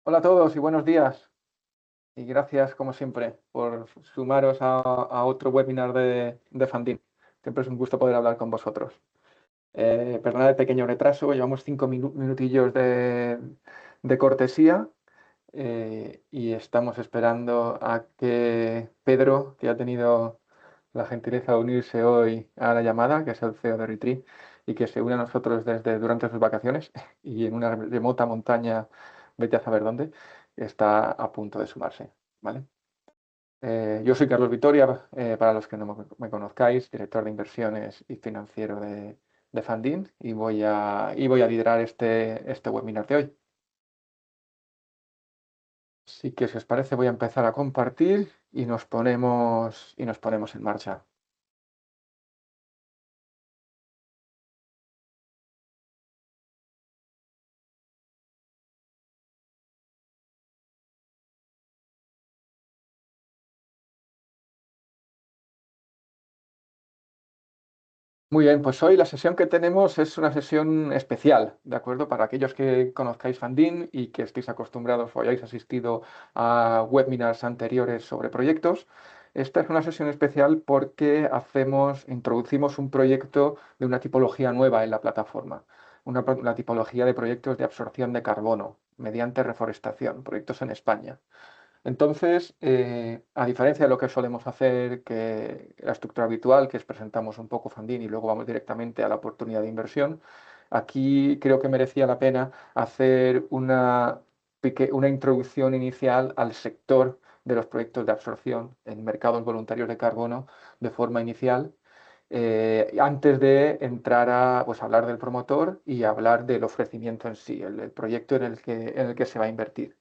Hola a todos y buenos días. Y gracias, como siempre, por sumaros a otro webinar de Funding. Siempre es un gusto poder hablar con vosotros. Perdonad el pequeño retraso, llevamos 5 minutillos de cortesía y estamos esperando a que Pedro, que ha tenido la gentileza de unirse hoy a la llamada, que es el CEO de Retreat, y que se une a nosotros durante sus vacaciones y en una remota montaña, vete a saber dónde, está a punto de sumarse, ¿vale? Yo soy Carlos Vitoria, para los que no me conozcáis, director de inversiones y financiero de Funding, y voy a liderar este webinar de hoy. Así que si os parece voy a empezar a compartir y nos ponemos en marcha. Muy bien, pues hoy la sesión que tenemos es una sesión especial, ¿de acuerdo? Para aquellos que conozcáis Funding y que estéis acostumbrados o hayáis asistido a webinars anteriores sobre proyectos, esta es una sesión especial porque introducimos un proyecto de una tipología nueva en la plataforma, una tipología de proyectos de absorción de carbono mediante reforestación, proyectos en España. Entonces, a diferencia de lo que solemos hacer, que la estructura habitual, que es presentamos un poco Funding y luego vamos directamente a la oportunidad de inversión, aquí creo que merecía la pena hacer una introducción inicial al sector de los proyectos de absorción en mercados voluntarios de carbono de forma inicial, antes de entrar a pues, hablar del promotor y hablar del ofrecimiento en sí, el proyecto en el que se va a invertir.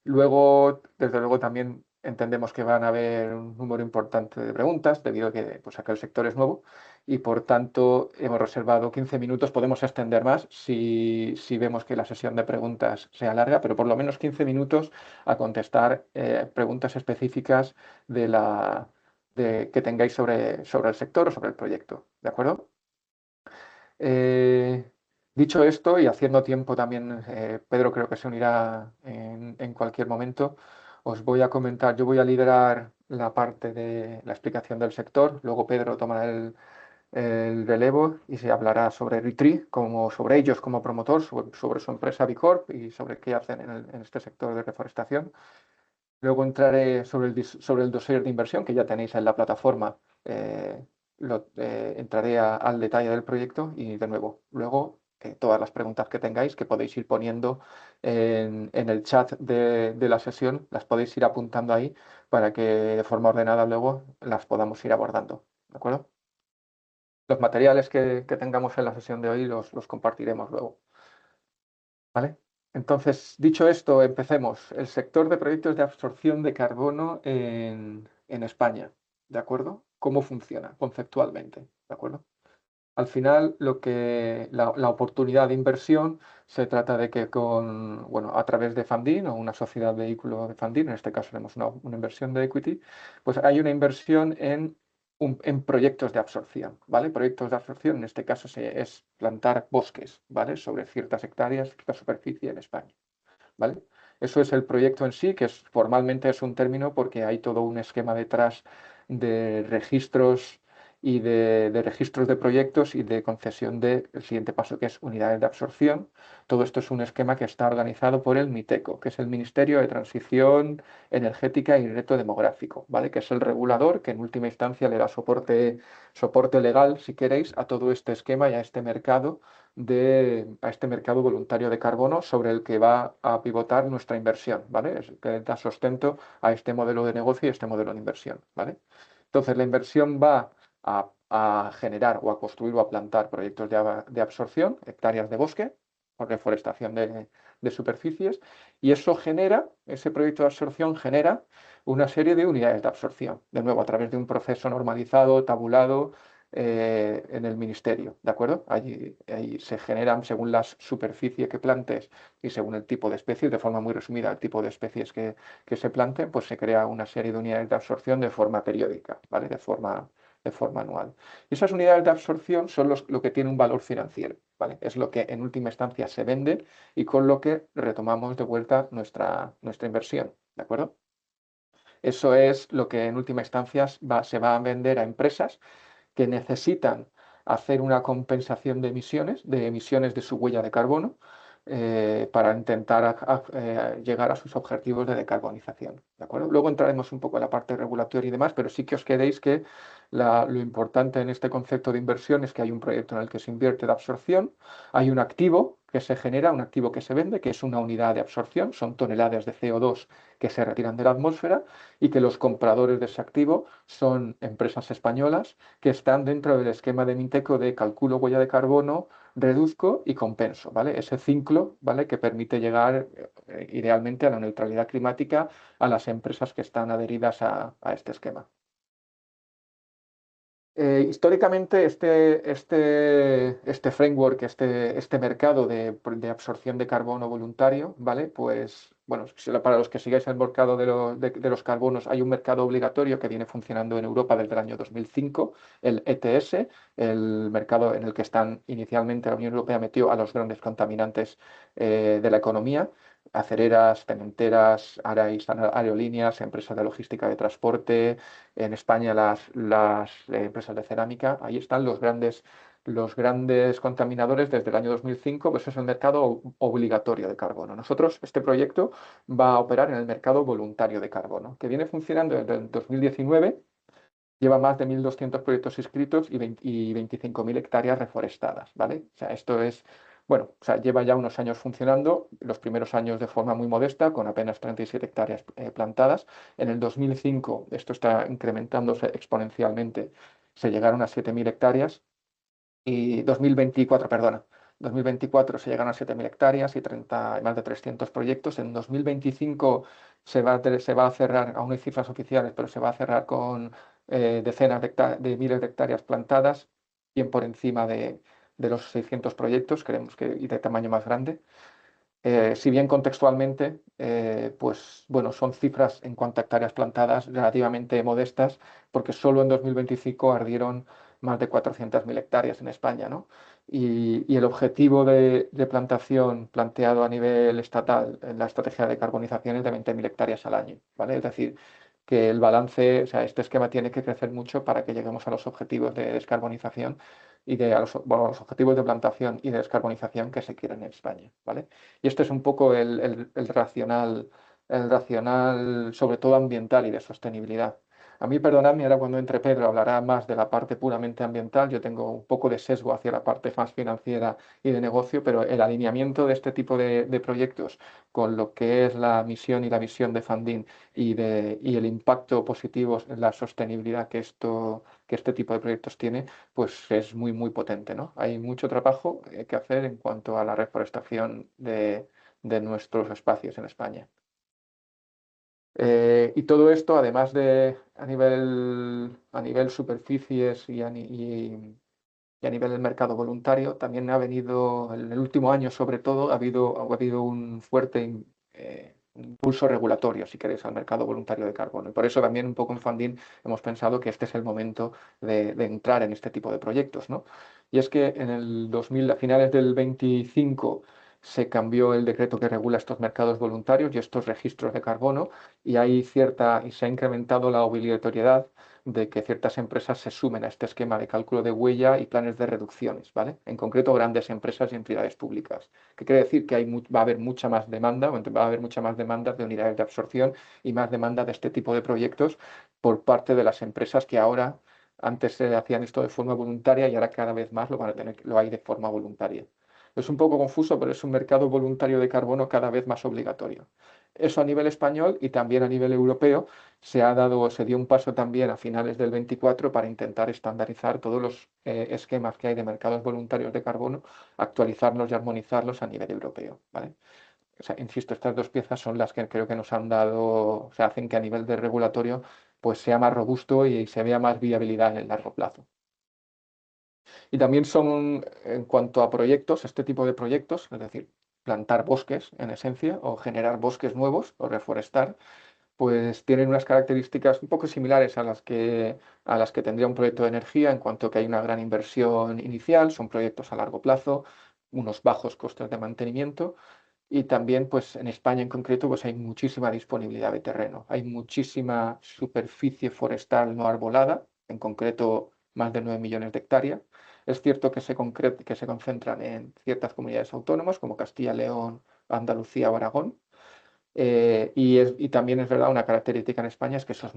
Luego, desde luego, también entendemos que van a haber un número importante de preguntas, debido a que pues, acá el sector es nuevo y por tanto hemos reservado 15 minutos. Podemos extender más si vemos que la sesión de preguntas se alarga, pero por lo menos 15 minutos a contestar preguntas específicas que tengáis sobre el sector o sobre el proyecto. ¿De acuerdo? Eh, Dicho esto, y haciendo tiempo también, Pedro creo que se unirá en cualquier momento, os voy a comentar, yo voy a liderar la parte de la explicación del sector, luego Pedro tomará el relevo y se hablará sobre Retreat, sobre ellos como promotor, sobre su empresa Bicorp y sobre qué hacen en este sector de reforestación. Luego entraré sobre el dossier de inversión que ya tenéis en la plataforma. eh, Entraré al detalle del proyecto y de nuevo, luego todas las preguntas que tengáis que podéis ir poniendo en el chat de la sesión, las podéis ir apuntando ahí para que de forma ordenada luego las podamos ir abordando. ¿De acuerdo? Los materiales que tengamos en la sesión de hoy los compartiremos luego. ¿Vale? Entonces, dicho esto, empecemos. El sector de proyectos de absorción de carbono en España, ¿de acuerdo? ¿Cómo funciona conceptualmente? ¿De acuerdo? Al final, la oportunidad de inversión se trata de que bueno, a través de Funding o una sociedad vehículo de Funding, en este caso tenemos una inversión de equity, pues hay una inversión en proyectos de absorción, ¿vale? Proyectos de absorción, en este caso es plantar bosques, ¿vale? Sobre ciertas hectáreas, cierta superficie en España, ¿vale? Eso es el proyecto en sí, que formalmente es un término porque hay todo un esquema detrás de registros y de registros de proyectos y de concesión del siguiente paso, que es unidades de absorción. Todo esto es un esquema que está organizado por el MITECO, que es el Ministerio de Transición Energética y Reto Demográfico, ¿vale? Que es el regulador que en última instancia le da soporte legal, si queréis, a todo este esquema y a este mercado voluntario de carbono sobre el que va a pivotar nuestra inversión, ¿vale? Es el que da sustento a este modelo de negocio y este modelo de inversión, ¿vale? Entonces, la inversión va a generar o a construir o a plantar proyectos de absorción, hectáreas de bosque, o reforestación de superficies, y ese proyecto de absorción genera una serie de unidades de absorción, de nuevo, a través de un proceso normalizado, tabulado, en el ministerio, ¿de acuerdo? Ahí se generan según la superficie que plantes y según el tipo de especies, de forma muy resumida, el tipo de especies que se planten, pues se crea una serie de unidades de absorción de forma periódica, ¿vale? de forma anual. Y esas unidades de absorción son lo que tiene un valor financiero, ¿vale? Es lo que en última instancia se vende y con lo que retomamos de vuelta nuestra inversión, ¿de acuerdo? Eso es lo que en última instancia se va a vender a empresas que necesitan hacer una compensación de emisiones de su huella de carbono, para intentar llegar a sus objetivos de decarbonización. ¿De acuerdo? Luego entraremos un poco en la parte regulatoria y demás, pero sí que os quedéis que lo importante en este concepto de inversión es que hay un proyecto en el que se invierte de absorción, hay un activo que se genera, un activo que se vende, que es una unidad de absorción, son toneladas de CO2 que se retiran de la atmósfera y que los compradores de ese activo son empresas españolas que están dentro del esquema de Minteco de calculo huella de carbono, reduzco y compenso, ¿vale? Ese ciclo, ¿vale? Que permite llegar idealmente a la neutralidad climática a las empresas que están adheridas a este esquema. Históricamente, este framework, este mercado de absorción de carbono voluntario, ¿vale? Pues, bueno, para los que sigáis el mercado de los carbonos, hay un mercado obligatorio que viene funcionando en Europa desde el año 2005, el ETS, el mercado en el que están inicialmente la Unión Europea metió a los grandes contaminantes de la economía, acereras, cementeras, aerolíneas, empresas de logística de transporte, en España las empresas de cerámica, ahí están los grandes contaminadores desde el año 2005, pues es el mercado obligatorio de carbono. Nosotros, este proyecto va a operar en el mercado voluntario de carbono, que viene funcionando desde el 2019. Lleva más de 1.200 proyectos inscritos y 25.000 hectáreas reforestadas, ¿vale? O sea, esto es, bueno, o sea, lleva ya unos años funcionando, los primeros años de forma muy modesta, con apenas 37 hectáreas plantadas. En el 2005 esto está incrementándose exponencialmente, se llegaron a 7.000 hectáreas y 2024, perdona, 2024 se llegaron a 7.000 hectáreas y más de 300 proyectos. En 2025 se va a cerrar, aún no hay cifras oficiales, pero se va a cerrar con decenas de miles de hectáreas plantadas, bien por encima de los 600 proyectos, creemos que y de tamaño más grande. Si bien contextualmente, pues bueno, son cifras en cuanto a hectáreas plantadas relativamente modestas, porque solo en 2025 ardieron más de 400.000 hectáreas en España, ¿no? Y el objetivo de plantación planteado a nivel estatal en la estrategia de carbonización es de 20.000 hectáreas al año, ¿vale? Es decir, que el balance, o sea, este esquema tiene que crecer mucho para que lleguemos a los objetivos de descarbonización a los objetivos de plantación y de descarbonización que se quieren en España, ¿vale? Y este es un poco el racional, sobre todo ambiental y de sostenibilidad. A mí, perdonadme, ahora cuando entre Pedro hablará más de la parte puramente ambiental, yo tengo un poco de sesgo hacia la parte más financiera y de negocio, pero el alineamiento de este tipo de proyectos con lo que es la misión y la visión de Funding y el impacto positivo en la sostenibilidad que este tipo de proyectos tiene, pues es muy, muy potente, ¿no? Hay mucho trabajo que hacer en cuanto a la reforestación de nuestros espacios en España. Y todo esto, además de a nivel superficies y a nivel del mercado voluntario, también ha venido, en el último año sobre todo, ha habido un fuerte impulso regulatorio, si queréis, al mercado voluntario de carbono. Y por eso también un poco en Funding hemos pensado que este es el momento de entrar en este tipo de proyectos, ¿no? Y es que en el 2000, a finales del 25, se cambió el decreto que regula estos mercados voluntarios y estos registros de carbono y se ha incrementado la obligatoriedad de que ciertas empresas se sumen a este esquema de cálculo de huella y planes de reducciones, ¿vale? En concreto, grandes empresas y entidades públicas. ¿Qué quiere decir? Que va a haber mucha más demanda, va a haber mucha más demanda de unidades de absorción y más demanda de este tipo de proyectos por parte de las empresas que ahora, antes se hacían esto de forma voluntaria y ahora cada vez más lo hay de forma voluntaria. Es un poco confuso, pero es un mercado voluntario de carbono cada vez más obligatorio. Eso a nivel español y también a nivel europeo se dio un paso también a finales del 24 para intentar estandarizar todos los esquemas que hay de mercados voluntarios de carbono, actualizarlos y armonizarlos a nivel europeo, ¿vale? O sea, insisto, estas dos piezas son las que creo que nos han dado, o sea, hacen que a nivel de regulatorio pues sea más robusto y se vea más viabilidad en el largo plazo. Y también son, en cuanto a proyectos, este tipo de proyectos, es decir, plantar bosques en esencia o generar bosques nuevos o reforestar, pues tienen unas características un poco similares a las que tendría un proyecto de energía, en cuanto que hay una gran inversión inicial, son proyectos a largo plazo, unos bajos costes de mantenimiento y también pues en España en concreto pues hay muchísima disponibilidad de terreno, hay muchísima superficie forestal no arbolada, en concreto más de 9 millones de hectáreas. Es cierto que que se concentran en ciertas comunidades autónomas como Castilla, León, Andalucía o Aragón, y también es verdad, una característica en España es que esos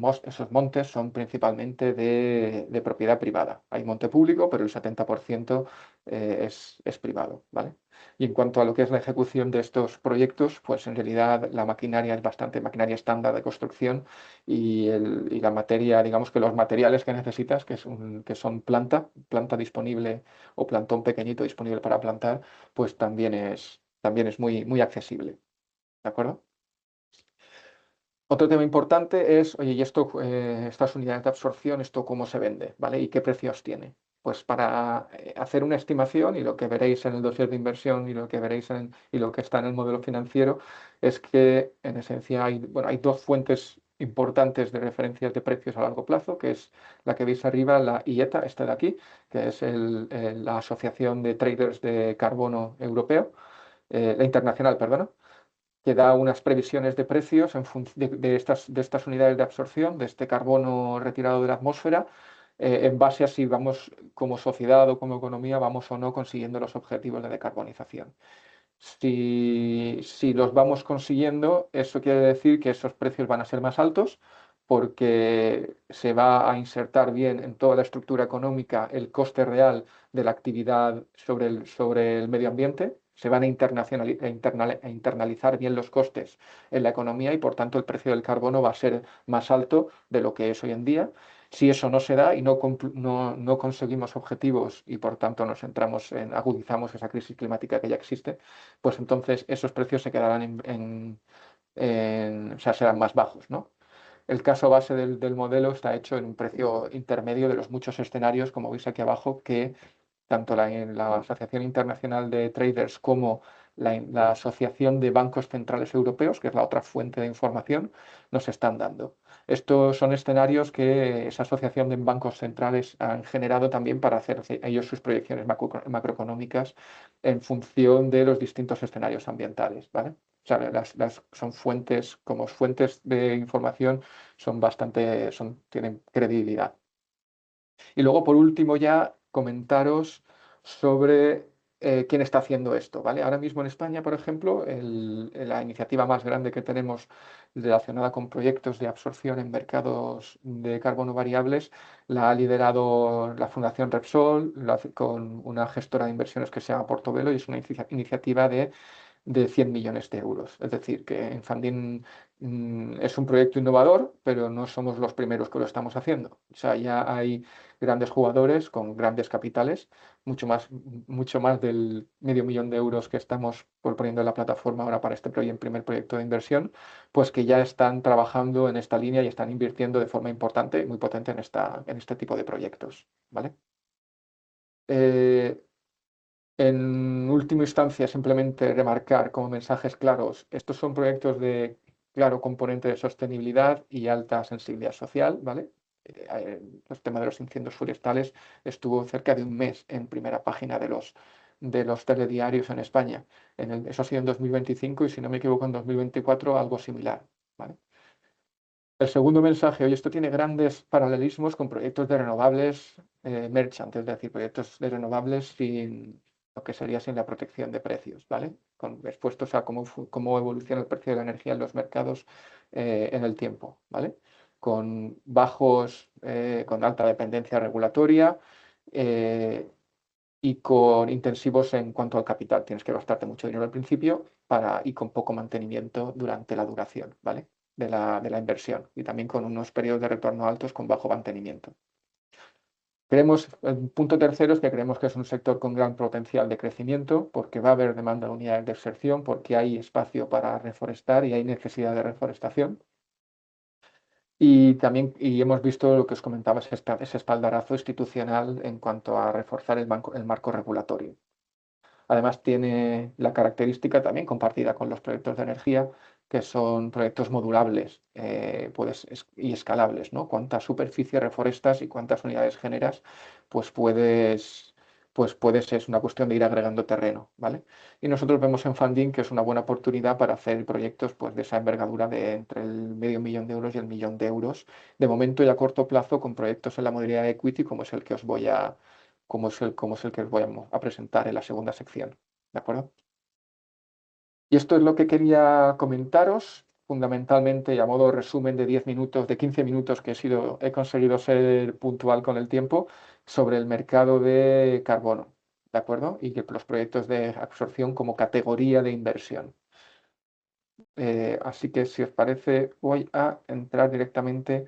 montes son principalmente de propiedad privada. Hay monte público, pero el 70% es privado, ¿vale? Y en cuanto a lo que es la ejecución de estos proyectos, pues en realidad la maquinaria es bastante maquinaria estándar de construcción y la materia, digamos que los materiales que necesitas, que son planta disponible o plantón pequeñito disponible para plantar, pues también es muy accesible, ¿de acuerdo? Otro tema importante es, oye, ¿y esto, estas unidades de absorción, esto cómo se vende, ¿vale? ¿Y qué precios tiene? Pues para hacer una estimación, y lo que veréis en el dossier de inversión y lo que veréis y lo que está en el modelo financiero, es que en esencia hay, bueno, hay dos fuentes importantes de referencias de precios a largo plazo, que es la que veis arriba, la IETA, esta de aquí, que es la Asociación de Traders de Carbono Europeo, la internacional, perdona, que da unas previsiones de precios de estas unidades de absorción, de este carbono retirado de la atmósfera, en base a si vamos como sociedad o como economía vamos o no consiguiendo los objetivos de decarbonización. Si los vamos consiguiendo, eso quiere decir que esos precios van a ser más altos porque se va a insertar bien en toda la estructura económica el coste real de la actividad sobre el medio ambiente, se van a internalizar bien los costes en la economía y por tanto el precio del carbono va a ser más alto de lo que es hoy en día. Si eso no se da y no conseguimos objetivos y por tanto agudizamos esa crisis climática que ya existe, pues entonces esos precios se quedarán o sea, serán más bajos, ¿no? El caso base del modelo está hecho en un precio intermedio de los muchos escenarios, como veis aquí abajo, que tanto la Asociación Internacional de Traders como la Asociación de Bancos Centrales Europeos, que es la otra fuente de información, nos están dando. Estos son escenarios que esa Asociación de Bancos Centrales han generado también para hacer ellos sus proyecciones macroeconómicas en función de los distintos escenarios ambientales, ¿vale? O sea, son fuentes, como fuentes de información, tienen credibilidad. Y luego, por último, ya comentaros sobre quién está haciendo esto, ¿vale? Ahora mismo en España, por ejemplo, la iniciativa más grande que tenemos relacionada con proyectos de absorción en mercados de carbono variables la ha liderado la Fundación Repsol, con una gestora de inversiones que se llama Portobelo, y es una iniciativa de 100 millones de euros. Es decir, que en Funding es un proyecto innovador, pero no somos los primeros que lo estamos haciendo. O sea, ya hay grandes jugadores con grandes capitales, mucho más del medio millón de euros que estamos poniendo en la plataforma ahora para este primer proyecto de inversión, pues que ya están trabajando en esta línea y están invirtiendo de forma importante, muy potente en este tipo de proyectos. ¿Vale? Eh, En última instancia, simplemente remarcar como mensajes claros, estos son proyectos de claro componente de sostenibilidad y alta sensibilidad social, ¿vale? El tema de los incendios forestales estuvo cerca de un mes en primera página de los telediarios en España. Eso ha sido en 2025 y si no me equivoco en 2024 algo similar, ¿vale? El segundo mensaje, oye, esto tiene grandes paralelismos con proyectos de renovables merchant, es decir, proyectos de renovables sin lo que sería sin la protección de precios, ¿vale? Expuestos a cómo evoluciona el precio de la energía en los mercados en el tiempo, ¿vale? Con alta dependencia regulatoria eh, y con intensivos en cuanto al capital. Tienes que gastarte mucho dinero al principio y con poco mantenimiento durante la duración, ¿vale? De la inversión y también con unos periodos de retorno altos con bajo mantenimiento. El punto tercero es que creemos que es un sector con gran potencial de crecimiento porque va a haber demanda de unidades de exerción, porque hay espacio para reforestar y hay necesidad de reforestación. Y también hemos visto lo que os comentaba, ese espaldarazo institucional en cuanto a reforzar el marco regulatorio. Además, tiene la característica también compartida con los proyectos de energía que son proyectos modulables y escalables, ¿no? Cuánta superficie reforestas y cuántas unidades generas, pues es una cuestión de ir agregando terreno, ¿vale? Y nosotros vemos en Funding que es una buena oportunidad para hacer proyectos pues, de esa envergadura de entre el medio millón de euros y el millón de euros, de momento y a corto plazo, con proyectos en la modalidad de equity, como es el que os voy a, como es el que os voy a presentar en la segunda sección, ¿de acuerdo? Y esto es lo que quería comentaros, fundamentalmente y a modo de resumen de 10 minutos, de 15 minutos he conseguido ser puntual con el tiempo sobre el mercado de carbono, ¿de acuerdo? Y que los proyectos de absorción como categoría de inversión. Así que si os parece, voy a entrar directamente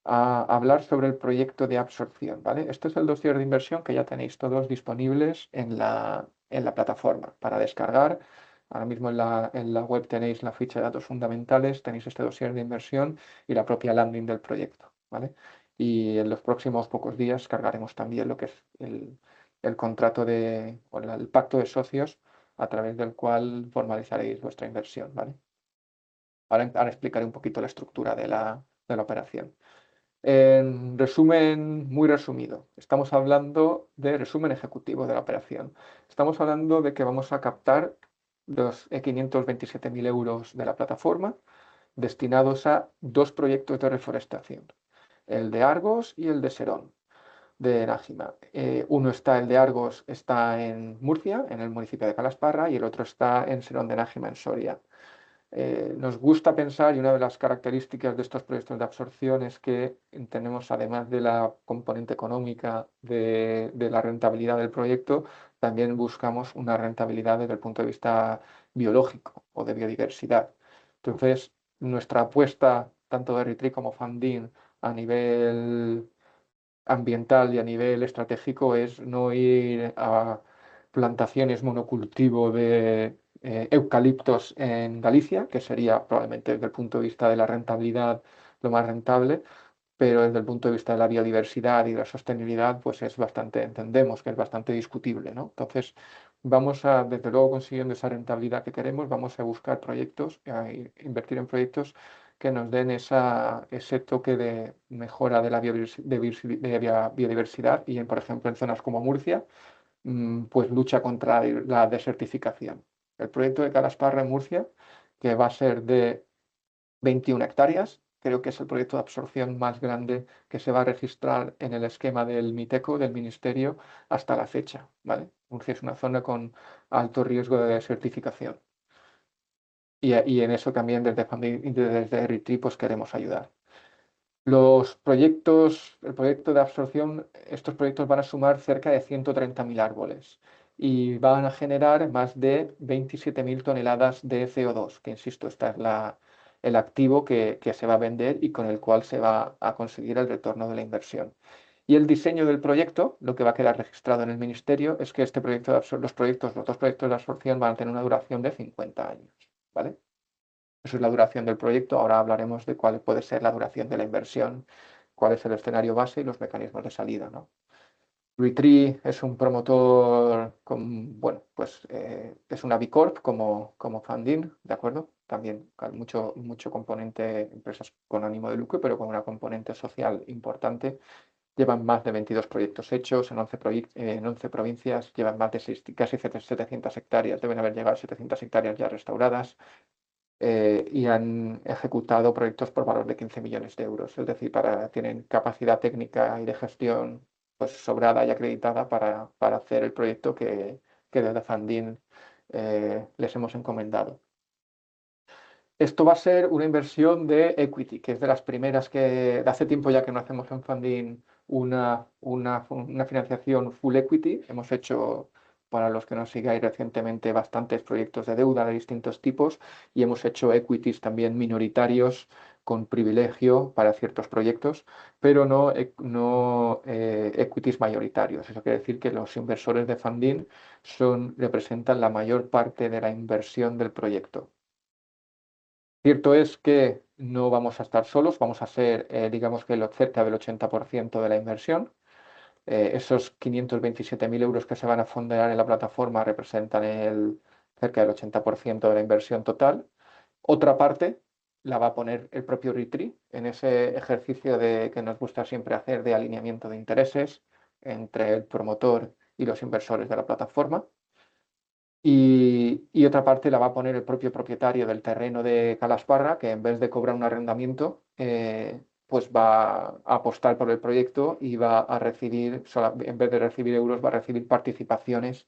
a hablar sobre el proyecto de absorción, ¿vale? Este es el dossier de inversión que ya tenéis todos disponibles en la plataforma para descargar. Ahora mismo en la web tenéis la ficha de datos fundamentales, tenéis este dossier de inversión y la propia landing del proyecto, ¿vale? Y en los próximos pocos días cargaremos también lo que es el contrato o el pacto de socios a través del cual formalizaréis vuestra inversión, ¿vale? Ahora explicaré un poquito la estructura de la operación. En resumen, muy resumido, estamos hablando de resumen ejecutivo de la operación. Estamos hablando de que vamos a captar los 527.000 euros de la plataforma destinados a dos proyectos de reforestación, el de Argos y el de Serón, de Nájima. El de Argos está en Murcia, en el municipio de Calasparra, y el otro está en Serón de Nájima, en Soria. Nos gusta pensar, y una de las características de estos proyectos de absorción es que tenemos, además de la componente económica de la rentabilidad del proyecto, también buscamos una rentabilidad desde el punto de vista biológico o de biodiversidad. Entonces, nuestra apuesta, tanto de Retreat como Funding, a nivel ambiental y a nivel estratégico es no ir a plantaciones monocultivo de eucaliptos en Galicia, que sería probablemente desde el punto de vista de la rentabilidad lo más rentable, pero desde el punto de vista de la biodiversidad y de la sostenibilidad, pues entendemos que es bastante discutible, ¿no? Entonces, desde luego consiguiendo esa rentabilidad que queremos, vamos a buscar proyectos, a invertir en proyectos que nos den ese toque de mejora de la biodiversidad y, por ejemplo, en zonas como Murcia, pues lucha contra la desertificación. El proyecto de Calasparra en Murcia, que va a ser de 21 hectáreas, creo que es el proyecto de absorción más grande que se va a registrar en el esquema del MITECO, del Ministerio, hasta la fecha, ¿vale? Murcia es una zona con alto riesgo de desertificación. Y en eso también desde RITRI pues queremos ayudar. El proyecto de absorción, estos proyectos van a sumar cerca de 130.000 árboles y van a generar más de 27.000 toneladas de CO2, que insisto, este es el activo que se va a vender y con el cual se va a conseguir el retorno de la inversión. Y el diseño del proyecto, lo que va a quedar registrado en el Ministerio, es que los dos proyectos de absorción van a tener una duración de 50 años, ¿vale? Eso es la duración del proyecto. Ahora hablaremos de cuál puede ser la duración de la inversión, cuál es el escenario base y los mecanismos de salida, ¿no? Retree es un promotor, bueno, pues es una B Corp como Funding, ¿de acuerdo? También con mucho componente, empresas con ánimo de lucro, pero con una componente social importante. Llevan más de 22 proyectos hechos en 11 provincias, llevan más de casi 700 hectáreas, deben haber llegado a 700 hectáreas ya restauradas. Y han ejecutado proyectos por valor de 15 millones de euros. Es decir, tienen capacidad técnica y de gestión pues, sobrada y acreditada para hacer el proyecto que desde Funding les hemos encomendado. Esto va a ser una inversión de equity, que es de las primeras de hace tiempo ya que no hacemos en Funding una financiación full equity. Hemos hecho, para los que nos sigáis recientemente, bastantes proyectos de deuda de distintos tipos y hemos hecho equities también minoritarios con privilegio para ciertos proyectos, pero no equities mayoritarios. Eso quiere decir que los inversores de Funding representan la mayor parte de la inversión del proyecto. Cierto es que no vamos a estar solos, vamos a ser, digamos que cerca del 80% de la inversión. Esos 527.000 euros que se van a fondear en la plataforma representan cerca del 80% de la inversión total. Otra parte la va a poner el propio Retreat en ese ejercicio que nos gusta siempre hacer de alineamiento de intereses entre el promotor y los inversores de la plataforma. Y otra parte la va a poner el propio propietario del terreno de Calasparra, que en vez de cobrar un arrendamiento, pues va a apostar por el proyecto y va a recibir, en vez de recibir euros, va a recibir participaciones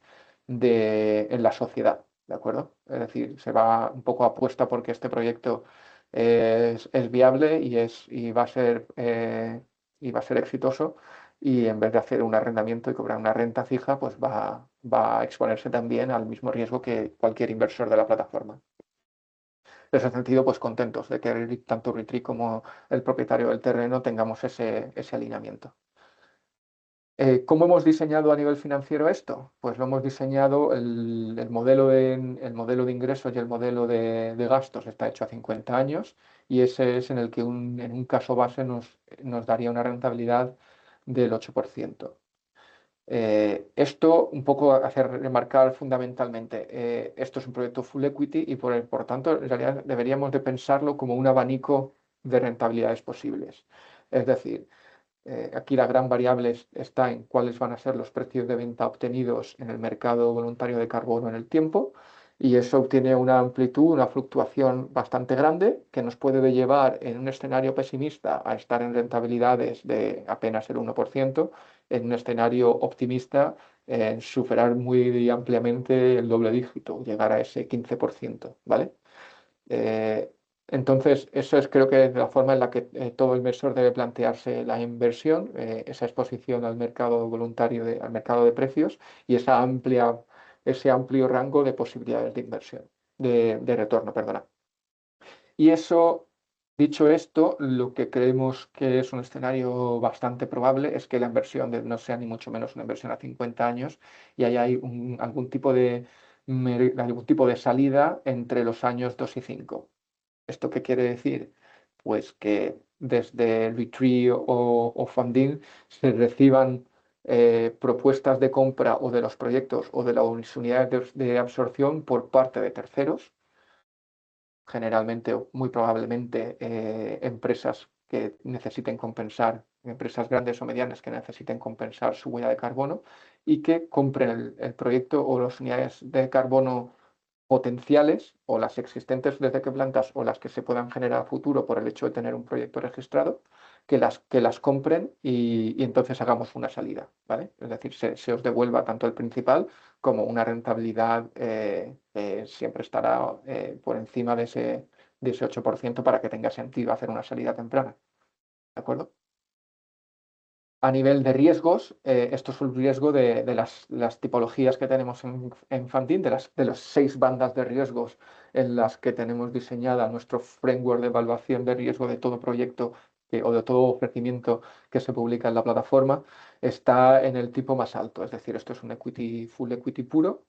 en la sociedad, ¿de acuerdo? Es decir, se va un poco apuesta porque este proyecto es viable y va a ser exitoso, y en vez de hacer un arrendamiento y cobrar una renta fija, pues va a exponerse también al mismo riesgo que cualquier inversor de la plataforma. En ese sentido, pues contentos de que tanto Retreat como el propietario del terreno tengamos ese alineamiento. ¿Cómo hemos diseñado a nivel financiero esto? Pues lo hemos diseñado, el modelo de ingresos y el modelo de gastos está hecho a 50 años, y ese es en el que en un caso base nos daría una rentabilidad del 8%. Esto un poco hace remarcar fundamentalmente, esto es un proyecto full equity y por tanto en realidad deberíamos de pensarlo como un abanico de rentabilidades posibles. Es decir, aquí la gran variable está en cuáles van a ser los precios de venta obtenidos en el mercado voluntario de carbono en el tiempo, y eso obtiene una amplitud, una fluctuación bastante grande que nos puede llevar en un escenario pesimista a estar en rentabilidades de apenas el 1%, en un escenario optimista en superar muy ampliamente el doble dígito, llegar a ese 15%, ¿vale? Eh, entonces, eso es creo que la forma en la que todo inversor debe plantearse la inversión, esa exposición al mercado voluntario, al mercado de precios, y ese amplio rango de posibilidades de inversión, de retorno, perdona. Y eso, dicho esto, lo que creemos que es un escenario bastante probable es que la inversión no sea ni mucho menos una inversión a 50 años, y ahí hay algún tipo de salida entre los años 2 y 5. ¿Esto qué quiere decir? Pues que desde Retreat o Funding se reciban propuestas de compra o de los proyectos o de las unidades de absorción por parte de terceros, generalmente o muy probablemente empresas que necesiten compensar, empresas grandes o medianas que necesiten compensar su huella de carbono, y que compren el proyecto o las unidades de carbono potenciales, o las existentes desde que plantas o las que se puedan generar a futuro por el hecho de tener un proyecto registrado, que las compren, y entonces hagamos una salida, ¿vale? Es decir, se os devuelva tanto el principal como una rentabilidad que siempre estará por encima de ese 8% para que tenga sentido hacer una salida temprana, ¿de acuerdo? A nivel de riesgos, esto es un riesgo de las tipologías que tenemos en Funding, de las 6 bandas de riesgos en las que tenemos diseñada nuestro framework de evaluación de riesgo de todo proyecto o de todo ofrecimiento que se publica en la plataforma. Está en el tipo más alto, es decir, esto es un full equity puro,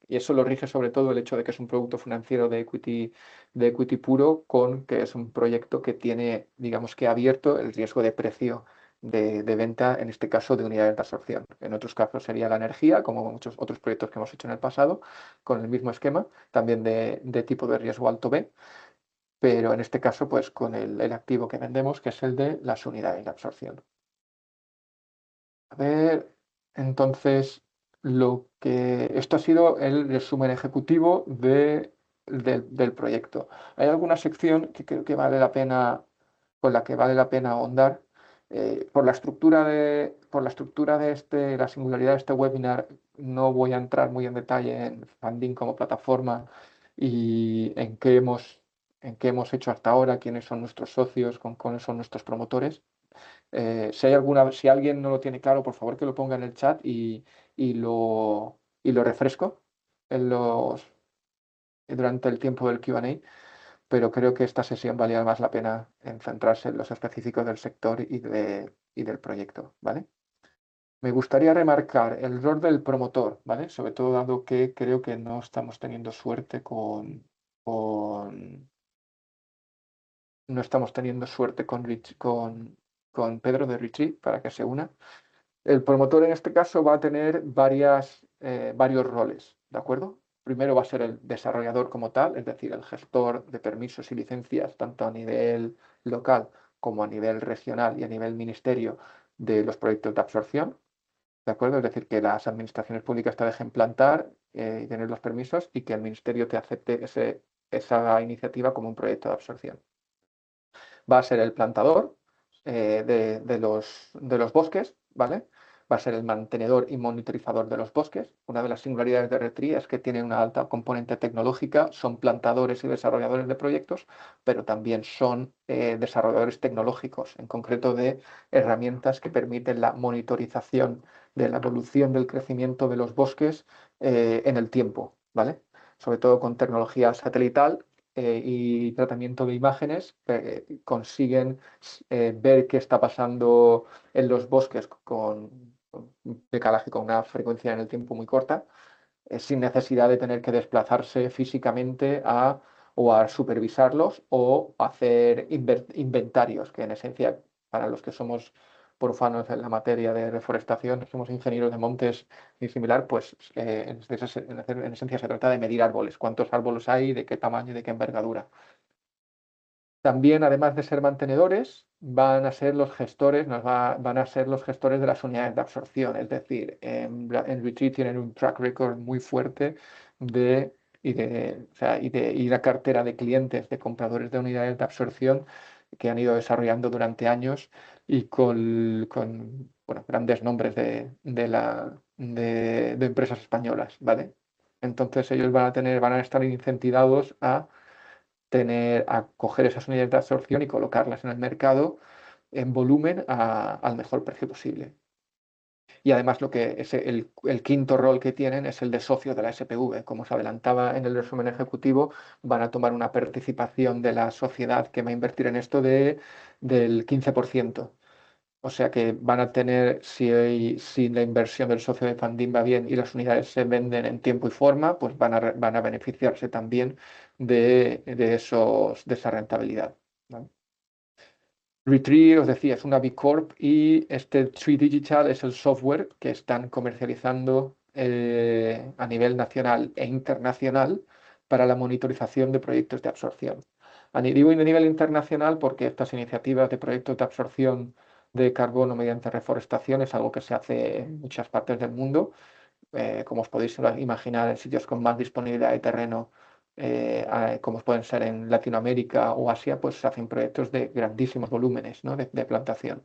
y eso lo rige sobre todo el hecho de que es un producto financiero de equity puro, con que es un proyecto que tiene, digamos que abierto el riesgo de precio de venta, en este caso de unidades de absorción. En otros casos sería la energía, como muchos otros proyectos que hemos hecho en el pasado, con el mismo esquema, también de tipo de riesgo alto B, pero en este caso pues con el activo que vendemos, que es el de las unidades de absorción. A ver, entonces, esto ha sido el resumen ejecutivo del proyecto. Hay alguna sección que creo que vale la pena, con la que vale la pena ahondar. Por la estructura de la singularidad de este webinar, no voy a entrar muy en detalle en Funding como plataforma y en qué hemos hecho hasta ahora, quiénes son nuestros socios, cuáles son nuestros promotores. Si alguien no lo tiene claro, por favor que lo ponga en el chat, y lo refresco durante el tiempo del Q&A, pero creo que esta sesión valía más la pena en centrarse en los específicos del sector y del proyecto, ¿vale? Me gustaría remarcar el rol del promotor, ¿vale? Sobre todo dado que creo que no estamos teniendo suerte con, no estamos teniendo suerte con Pedro de Retreat para que se una. El promotor en este caso va a tener varios roles, ¿de acuerdo? primero va a ser el desarrollador como tal, es decir, el gestor de permisos y licencias, tanto a nivel local como a nivel regional y a nivel ministerio de los proyectos de absorción, ¿de acuerdo? Es decir, que las administraciones públicas te dejen plantar y tener los permisos y que el ministerio te acepte esa iniciativa como un proyecto de absorción. Va a ser el plantador de los bosques, ¿vale? Va a ser el mantenedor y monitorizador de los bosques. Una de las singularidades de RETRI es que tiene una alta componente tecnológica, son plantadores y desarrolladores de proyectos, pero también son desarrolladores tecnológicos, en concreto de herramientas que permiten la monitorización de la evolución del crecimiento de los bosques en el tiempo, ¿vale? Sobre todo con tecnología satelital y tratamiento de imágenes, consiguen ver qué está pasando en los bosques con un decalaje, con una frecuencia en el tiempo muy corta, sin necesidad de tener que desplazarse físicamente o a supervisarlos o hacer inventarios, que en esencia, para los que somos profanos en la materia de reforestación, somos ingenieros de montes y similar, pues en esencia se trata de medir árboles, cuántos árboles hay, de qué tamaño y de qué envergadura. También, además de ser mantenedores, van a ser los gestores, van a ser los gestores de las unidades de absorción. Es decir, en Retreat tienen un track record muy fuerte de, y la cartera de clientes, de compradores de unidades de absorción que han ido desarrollando durante años y bueno, grandes nombres de empresas españolas, ¿vale? Entonces ellos van a estar incentivados a coger esas unidades de absorción y colocarlas en el mercado en volumen al mejor precio posible. Y además lo que es el quinto rol que tienen es el de socio de la SPV. Como se adelantaba en el resumen ejecutivo, van a tomar una participación de la sociedad que va a invertir en esto del 15%. O sea que van a tener, si la inversión del socio de funding va bien y las unidades se venden en tiempo y forma, pues van a beneficiarse también de esa rentabilidad, ¿vale? Retree, os decía, es una B Corp y este Tree Digital es el software que están comercializando a nivel nacional e internacional para la monitorización de proyectos de absorción. Digo de nivel internacional porque estas iniciativas de proyectos de absorción de carbono mediante reforestación es algo que se hace en muchas partes del mundo. Como os podéis imaginar, en sitios con más disponibilidad de terreno, como pueden ser en Latinoamérica o Asia, pues se hacen proyectos de grandísimos volúmenes, ¿no? de plantación.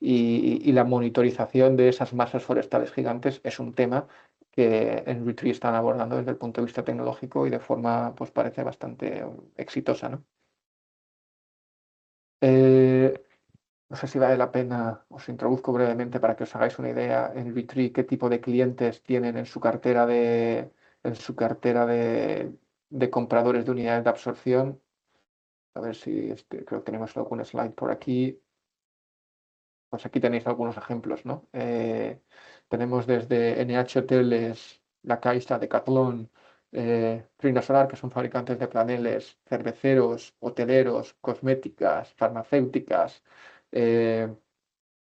Y la monitorización de esas masas forestales gigantes es un tema que en Retree están abordando desde el punto de vista tecnológico y de forma, pues parece bastante exitosa, ¿no? Eh, no sé si vale la pena, os introduzco brevemente para que os hagáis una idea en Retree qué tipo de clientes tienen en su cartera de compradores de unidades de absorción. A ver si creo que tenemos algún slide por aquí. Pues aquí tenéis algunos ejemplos, ¿no? Tenemos desde NH Hoteles, La Caixa, Decathlon, Trina Solar, que son fabricantes de planeles, cerveceros, hoteleros, cosméticas, farmacéuticas, eh,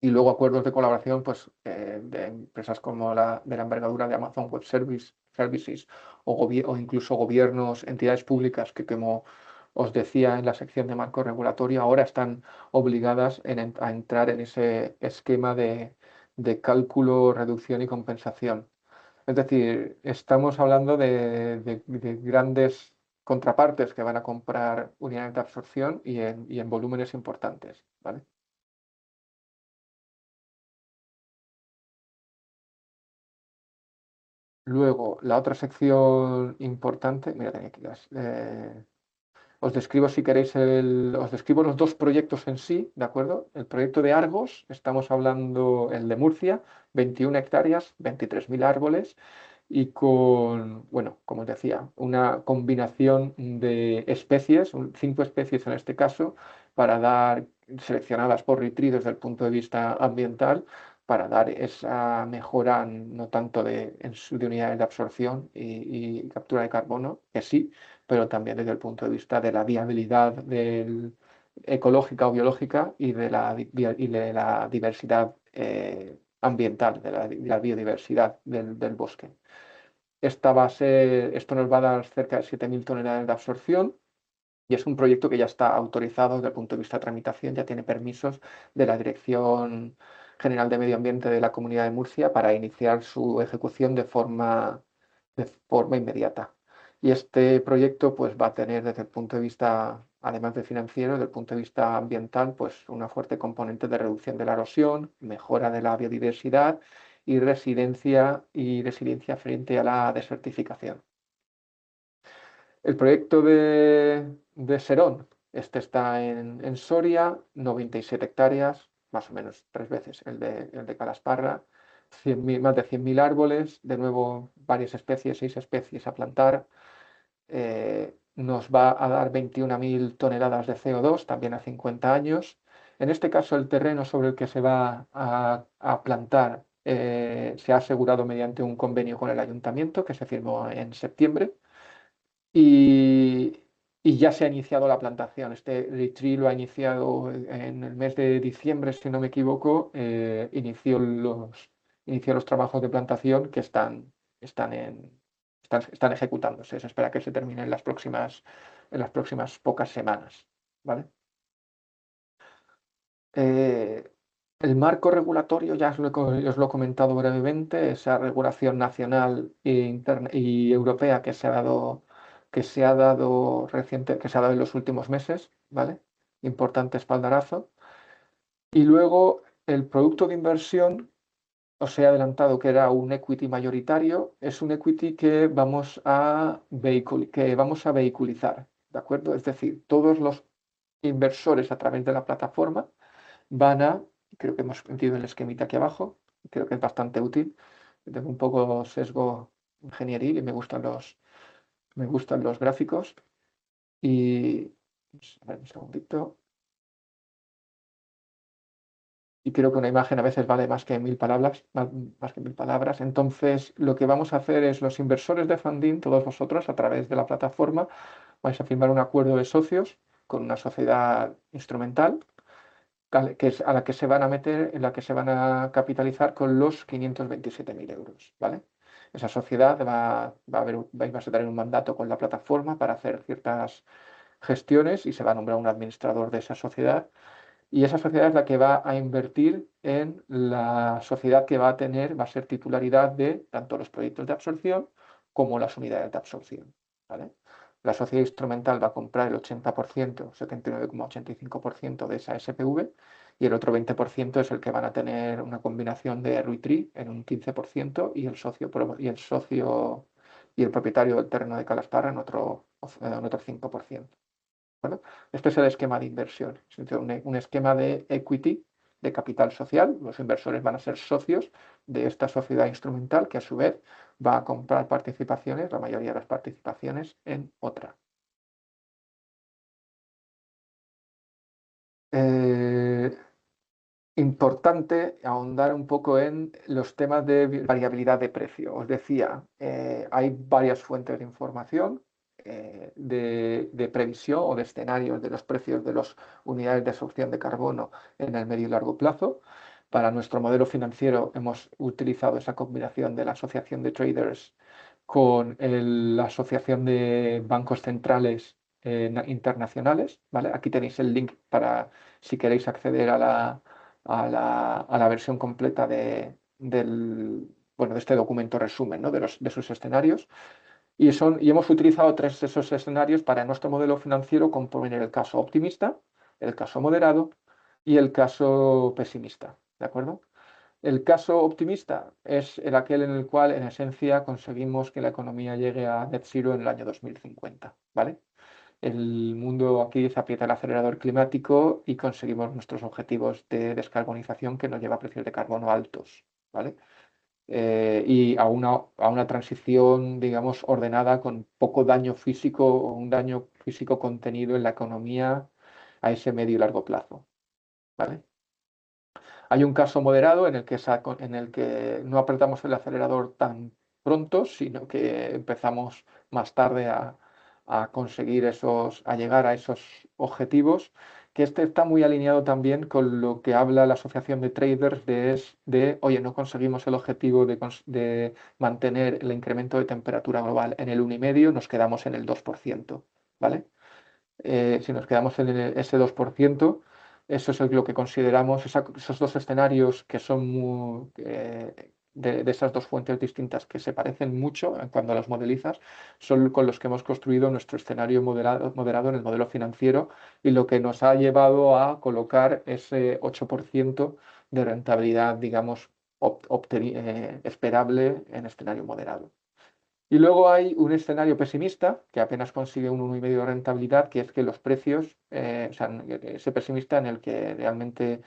y luego acuerdos de colaboración pues, de empresas como de la envergadura de Amazon Web Services o incluso gobiernos, entidades públicas que, como os decía en la sección de marco regulatorio, ahora están obligadas a entrar en ese esquema de cálculo, reducción y compensación. Es decir, estamos hablando de grandes contrapartes que van a comprar unidades de absorción y en volúmenes importantes, ¿vale? Luego, la otra sección importante, mira, tenía aquí os describo si queréis os describo los dos proyectos en sí, ¿de acuerdo? El proyecto de Argos, estamos hablando el de Murcia, 21 hectáreas, 23.000 árboles y bueno, como os decía, una combinación de especies, 5 especies en este caso, seleccionadas por RITRI desde el punto de vista ambiental, para dar esa mejora no tanto de unidades de absorción y captura de carbono, que sí, pero también desde el punto de vista de la viabilidad ecológica o biológica y de la diversidad ambiental, de la biodiversidad del bosque. Esto nos va a dar cerca de 7.000 toneladas de absorción y es un proyecto que ya está autorizado desde el punto de vista de tramitación, ya tiene permisos de la Dirección General de Medio Ambiente de la Comunidad de Murcia para iniciar su ejecución de forma inmediata. Y este proyecto pues, va a tener desde el punto de vista, además de financiero, desde el punto de vista ambiental, pues una fuerte componente de reducción de la erosión, mejora de la biodiversidad y resiliencia frente a la desertificación. El proyecto de Serón, este está en Soria, 97 hectáreas, más o menos 3 veces el de Calasparra, más de 100.000 árboles, de nuevo varias especies, 6 especies a plantar. Nos va a dar 21.000 toneladas de CO2, también a 50 años. En este caso, el terreno sobre el que se va a plantar se ha asegurado mediante un convenio con el ayuntamiento que se firmó en septiembre y, y ya se ha iniciado la plantación. Este Retreat lo ha iniciado en el mes de diciembre, si no me equivoco, inició los trabajos de plantación que están ejecutándose. Se espera que se termine en las próximas pocas semanas. ¿Vale? Eh, el marco regulatorio, ya os lo he comentado brevemente, esa regulación nacional y europea que se ha dado en los últimos meses, ¿vale? Importante espaldarazo. Y luego el producto de inversión, os he adelantado que era un equity mayoritario, es un equity que vamos a vehiculizar, ¿de acuerdo? Es decir, todos los inversores a través de la plataforma creo que hemos metido el esquemita aquí abajo, creo que es bastante útil. Tengo un poco sesgo ingenieril y me gustan los gráficos. Y, a ver, un segundito. Y creo que una imagen a veces vale más que 1.000 palabras, más que 1.000 palabras. Entonces, lo que vamos a hacer es los inversores de funding, todos vosotros, a través de la plataforma, vais a firmar un acuerdo de socios con una sociedad instrumental a la que se van a meter, en la que se van a capitalizar con los 527.000 euros, ¿vale? Esa sociedad vais a tener un mandato con la plataforma para hacer ciertas gestiones y se va a nombrar un administrador de esa sociedad. Y esa sociedad es la que va a invertir en la sociedad que va a ser titularidad de tanto los proyectos de absorción como las unidades de absorción, ¿vale? La sociedad instrumental va a comprar el 80%, 79,85% de esa SPV y el otro 20% es el que van a tener una combinación de RUI-TRI en un 15% y el propietario del terreno de Calasparra en otro 5%. ¿Vale? Este es el esquema de inversión, es decir, un esquema de equity, de capital social. Los inversores van a ser socios de esta sociedad instrumental que a su vez va a comprar participaciones, la mayoría de las participaciones, en otra. Eh, Importante ahondar un poco en los temas de variabilidad de precio. Os decía, hay varias fuentes de información de previsión o de escenarios de los precios de las unidades de absorción de carbono en el medio y largo plazo. Para nuestro modelo financiero hemos utilizado esa combinación de la Asociación de Traders con la Asociación de Bancos Centrales Internacionales. ¿Vale? Aquí tenéis el link para si queréis acceder a la versión completa de este documento resumen, ¿no? de sus escenarios. Y hemos utilizado 3 de esos escenarios para nuestro modelo financiero componer el caso optimista, el caso moderado y el caso pesimista. ¿De acuerdo? El caso optimista es aquel en el cual, en esencia, conseguimos que la economía llegue a net zero en el año 2050. ¿Vale? El mundo aquí se aprieta el acelerador climático y conseguimos nuestros objetivos de descarbonización que nos lleva a precios de carbono altos, ¿vale? Y a una transición, digamos, ordenada con poco daño físico o un daño físico contenido en la economía a ese medio y largo plazo, ¿vale? Hay un caso moderado en el que no apretamos el acelerador tan pronto, sino que empezamos más tarde a llegar a esos objetivos, que este está muy alineado también con lo que habla la Asociación de Traders oye, no conseguimos el objetivo de mantener el incremento de temperatura global en el 1,5, nos quedamos en el 2%, ¿vale? Si nos quedamos en ese 2%, eso es lo que consideramos, esos dos escenarios que son de esas dos fuentes distintas que se parecen mucho cuando las modelizas, son con los que hemos construido nuestro escenario moderado en el modelo financiero y lo que nos ha llevado a colocar ese 8% de rentabilidad, digamos, esperable en escenario moderado. Y luego hay un escenario pesimista, que apenas consigue un 1,5 de rentabilidad, que es que los precios, o sea, ese pesimista en el que realmente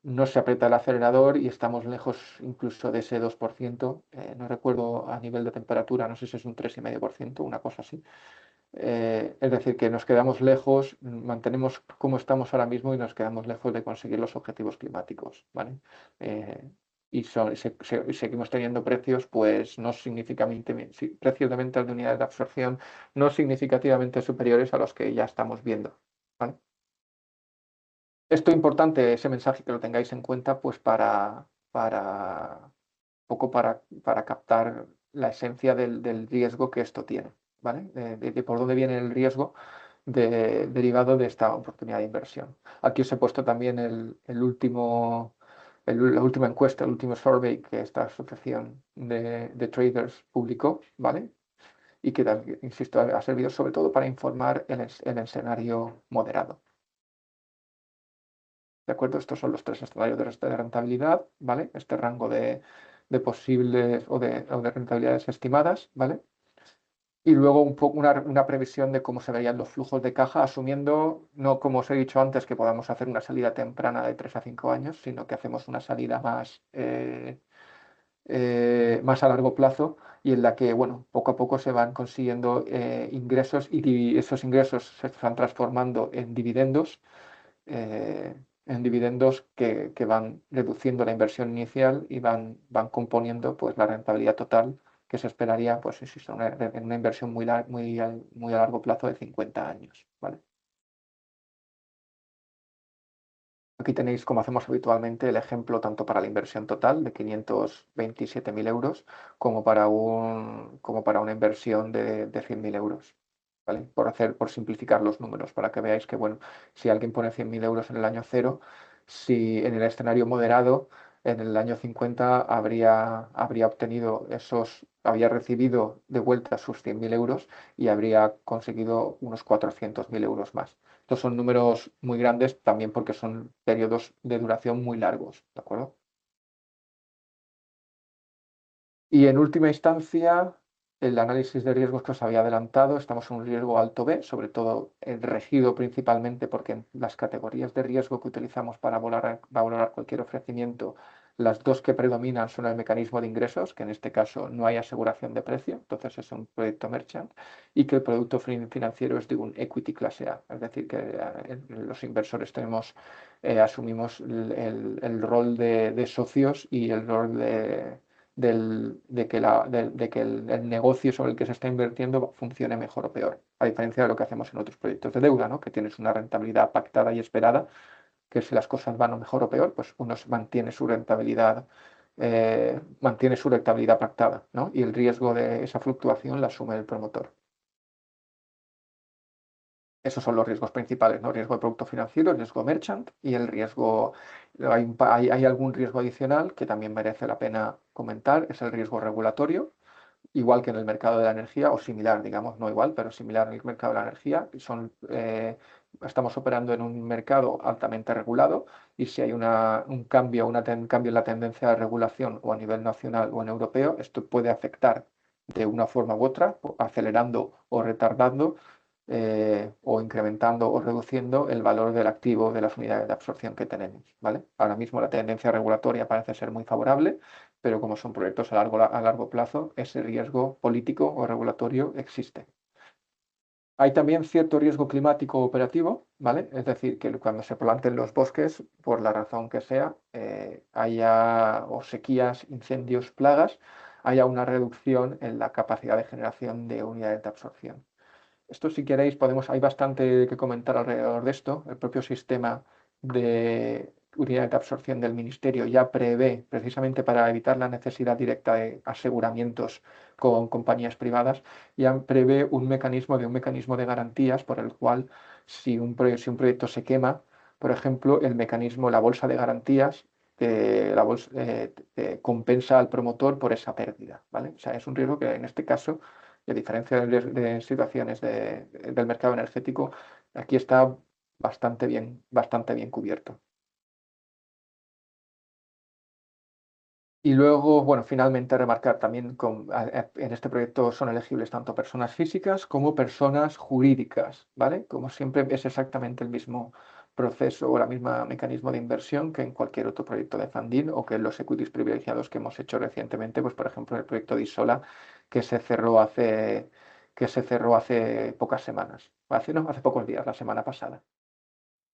no se aprieta el acelerador y estamos lejos incluso de ese 2%, no recuerdo a nivel de temperatura, no sé si es un 3,5%, una cosa así. Es decir, que nos quedamos lejos, mantenemos como estamos ahora mismo y nos quedamos lejos de conseguir los objetivos climáticos, ¿vale? Y seguimos teniendo precios, pues no significativamente, precios de ventas de unidades de absorción no significativamente superiores a los que ya estamos viendo, ¿vale? Esto es importante, ese mensaje que lo tengáis en cuenta, pues poco para captar la esencia del riesgo que esto tiene, ¿vale? De por dónde viene el riesgo derivado de esta oportunidad de inversión. Aquí os he puesto también la última encuesta, el último survey que esta asociación de traders publicó, ¿vale? Y que, insisto, ha servido sobre todo para informar el escenario moderado. ¿De acuerdo? Estos son los tres escenarios de rentabilidad, ¿vale? Este rango de posibles o de rentabilidades estimadas, ¿vale? Y luego un poco una previsión de cómo se verían los flujos de caja, asumiendo, no como os he dicho antes, que podamos hacer una salida temprana de 3 a 5 años, sino que hacemos una salida más a largo plazo y en la que, bueno, poco a poco se van consiguiendo ingresos y esos ingresos se están transformando eh, en dividendos que van reduciendo la inversión inicial y van componiendo pues, la rentabilidad total que se esperaría, pues insisto, en una inversión muy a largo plazo de 50 años, ¿vale? Aquí tenéis, como hacemos habitualmente, el ejemplo tanto para la inversión total de 527.000 euros como para una inversión de 100.000 euros. ¿Vale? Por simplificar los números, para que veáis que, bueno, si alguien pone 100.000 euros en el año cero, si en el escenario moderado, en el año 50 habría recibido de vuelta sus 100.000 euros y habría conseguido unos 400.000 euros más. Estos son números muy grandes también porque son periodos de duración muy largos, ¿de acuerdo? Y en última instancia, el análisis de riesgos que os había adelantado, estamos en un riesgo alto B, sobre todo regido principalmente porque en las categorías de riesgo que utilizamos para valorar cualquier ofrecimiento, las dos que predominan son el mecanismo de ingresos, que en este caso no hay aseguración de precio, entonces es un proyecto merchant, y que el producto financiero es de un equity clase A, es decir, que los inversores asumimos el rol de socios y el rol de que el negocio sobre el que se está invirtiendo funcione mejor o peor, a diferencia de lo que hacemos en otros proyectos de deuda, ¿no? Que tienes una rentabilidad pactada y esperada, que si las cosas van o mejor o peor, pues uno mantiene su rentabilidad pactada, ¿no? Y el riesgo de esa fluctuación la asume el promotor. Esos son los riesgos principales, ¿no? Riesgo de producto financiero, el riesgo merchant y el riesgo. Hay algún riesgo adicional que también merece la pena comentar, es el riesgo regulatorio, igual que en el mercado de la energía, o similar, digamos, no igual, pero similar en el mercado de la energía. Estamos operando en un mercado altamente regulado y si hay un cambio en la tendencia de regulación o a nivel nacional o en europeo, esto puede afectar de una forma u otra, acelerando o retardando o incrementando o reduciendo el valor del activo de las unidades de absorción que tenemos, ¿vale? Ahora mismo la tendencia regulatoria parece ser muy favorable, pero como son proyectos a largo plazo, ese riesgo político o regulatorio existe. Hay también cierto riesgo climático operativo, ¿vale? Es decir, que cuando se planten los bosques, por la razón que sea, haya o sequías, incendios, plagas, haya una reducción en la capacidad de generación de unidades de absorción. Esto, si queréis, hay bastante que comentar alrededor de esto. El propio sistema de unidad de absorción del Ministerio ya prevé, precisamente para evitar la necesidad directa de aseguramientos con compañías privadas, ya prevé un mecanismo de garantías por el cual, si un proyecto se quema, por ejemplo, el mecanismo, la bolsa de garantías, compensa al promotor por esa pérdida, ¿vale? O sea, es un riesgo que en este caso, y a diferencia de situaciones del mercado energético, aquí está bastante bien cubierto. Y luego, bueno, finalmente remarcar también en este proyecto son elegibles tanto personas físicas como personas jurídicas, ¿vale? Como siempre es exactamente el mismo proceso o la misma mecanismo de inversión que en cualquier otro proyecto de funding o que en los equities privilegiados que hemos hecho recientemente, pues por ejemplo el proyecto de Isola que se cerró hace pocas semanas, no, hace pocos días, la semana pasada.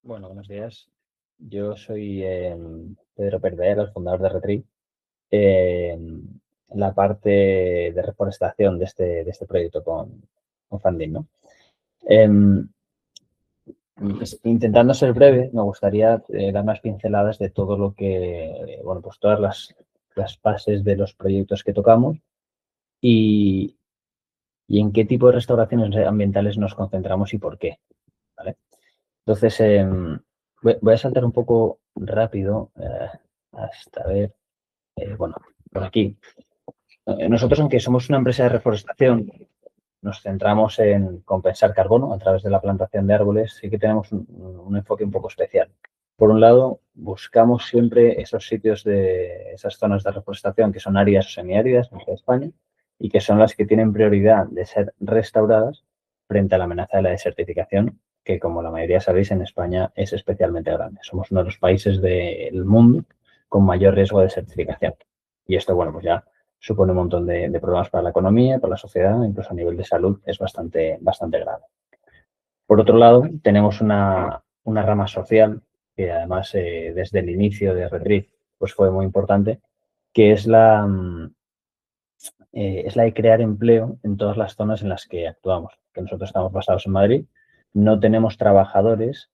Bueno, buenos días. Yo soy Pedro Perder, el fundador de Retreat. La parte de reforestación de este proyecto con Funding, ¿no? Em, Intentando ser breve, me gustaría dar unas pinceladas de todo lo que, bueno, pues todas las fases de los proyectos que tocamos y, y en qué tipo de restauraciones ambientales nos concentramos y por qué, ¿vale? Entonces, voy a saltar un poco rápido hasta ver, bueno, por aquí. Nosotros, aunque somos una empresa de reforestación, nos centramos en compensar carbono a través de la plantación de árboles. Sí que tenemos un enfoque un poco especial. Por un lado, buscamos siempre esos sitios esas zonas de reforestación que son áridas o semiáridas en toda España y que son las que tienen prioridad de ser restauradas frente a la amenaza de la desertificación, que como la mayoría sabéis, en España es especialmente grande. Somos uno de los países del mundo con mayor riesgo de desertificación. Y esto, bueno, pues ya supone un montón de problemas para la economía, para la sociedad, incluso a nivel de salud es bastante grave. Por otro lado, tenemos una rama social que además desde el inicio de Retreat pues fue muy importante, que es la de crear empleo en todas las zonas en las que actuamos. Que nosotros estamos basados en Madrid, no tenemos trabajadores,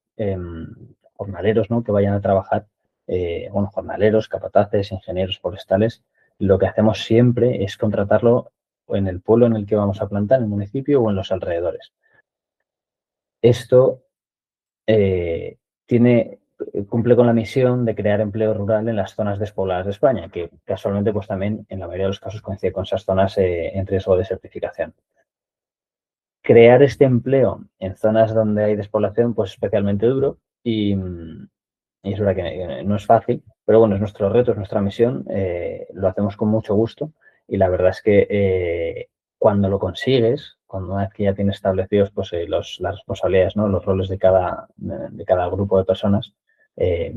jornaleros, ¿no? Que vayan a trabajar, bueno, jornaleros, capataces, ingenieros forestales. Lo que hacemos siempre es contratarlo en el pueblo en el que vamos a plantar, en el municipio o en los alrededores. Esto eh, cumple con la misión de crear empleo rural en las zonas despobladas de España, que casualmente pues también en la mayoría de los casos coincide con esas zonas en riesgo de desertificación. Crear este empleo en zonas donde hay despoblación pues especialmente duro y es verdad que no es fácil, pero bueno, es nuestro reto, es nuestra misión, lo hacemos con mucho gusto y la verdad es que cuando lo consigues, cuando una vez que ya tienes establecidos pues, las responsabilidades, ¿no? Los roles de cada grupo de personas, eh,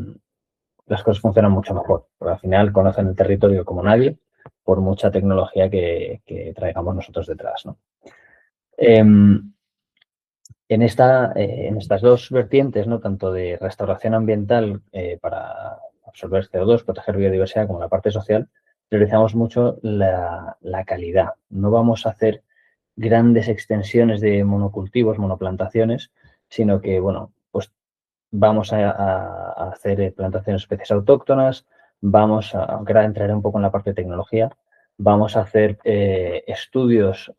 las cosas funcionan mucho mejor, porque al final conocen el territorio como nadie, por mucha tecnología que traigamos nosotros detrás, ¿no? En estas dos vertientes, ¿no? Tanto de restauración ambiental para absorber CO2, proteger biodiversidad, como la parte social, priorizamos mucho la calidad. No vamos a hacer grandes extensiones de monocultivos, monoplantaciones, sino que, bueno, pues vamos a hacer plantaciones de especies autóctonas, aunque ahora entraré un poco en la parte de tecnología, vamos a hacer estudios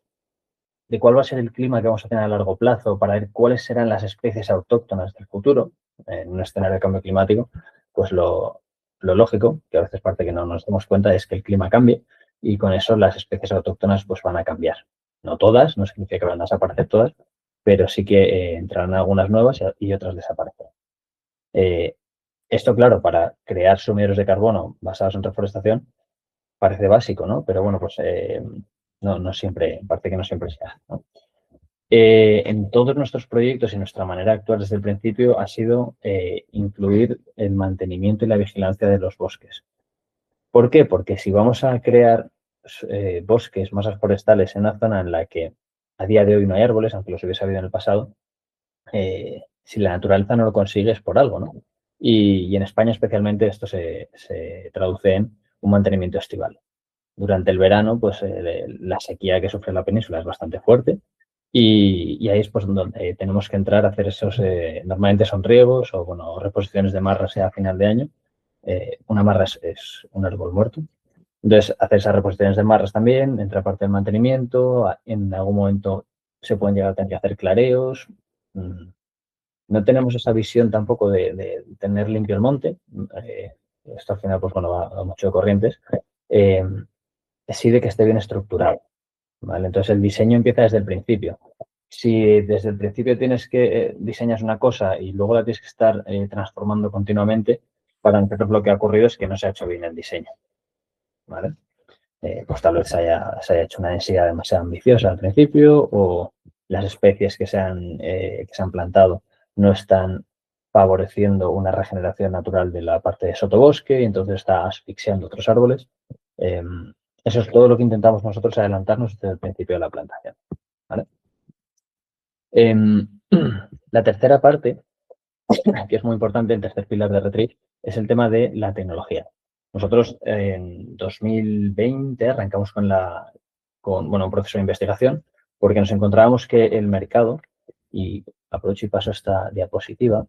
de cuál va a ser el clima que vamos a tener a largo plazo para ver cuáles serán las especies autóctonas del futuro en un escenario de cambio climático, pues lo lógico, que a veces parte que no nos damos cuenta, es que el clima cambie y con eso las especies autóctonas pues van a cambiar. No todas, no significa que van a desaparecer todas, pero sí que entrarán algunas nuevas y otras desaparecerán. Eh, Esto, claro, para crear sumideros de carbono basados en reforestación parece básico, ¿no? Pero bueno, pues no siempre, parte que no siempre se hace, ¿no? En todos nuestros proyectos y nuestra manera de actuar desde el principio ha sido incluir el mantenimiento y la vigilancia de los bosques. ¿Por qué? Porque si vamos a crear bosques, masas forestales en una zona en la que a día de hoy no hay árboles, aunque los hubiese habido en el pasado, si la naturaleza no lo consigue es por algo, ¿no? Y en España especialmente esto se traduce en un mantenimiento estival. Durante el verano, pues la sequía que sufre la península es bastante fuerte Y ahí es pues donde tenemos que entrar a hacer esos, normalmente son riegos o bueno, reposiciones de marras a final de año. Una marra es un árbol muerto. Entonces, hacer esas reposiciones de marras también, entra parte del mantenimiento, en algún momento se pueden llegar a tener que hacer clareos. No tenemos esa visión tampoco de tener limpio el monte. Esto al final, pues bueno, va mucho de corrientes. Eh, sí de que esté bien estructurado. ¿Vale? Entonces el diseño empieza desde el principio. Si desde el principio tienes que diseñas una cosa y luego la tienes que estar transformando continuamente, para nosotros lo que ha ocurrido es que no se ha hecho bien el diseño. ¿Vale? Pues tal vez se haya hecho una densidad demasiado ambiciosa al principio o las especies que se han plantado no están favoreciendo una regeneración natural de la parte de sotobosque y entonces está asfixiando otros árboles. Eh, Eso es todo lo que intentamos nosotros adelantarnos desde el principio de la plantación. ¿Vale? La tercera parte, que es muy importante, el tercer pilar de Retrieve, es el tema de la tecnología. Nosotros en 2020 arrancamos con un proceso de investigación porque nos encontrábamos que el mercado, y aprovecho y paso esta diapositiva,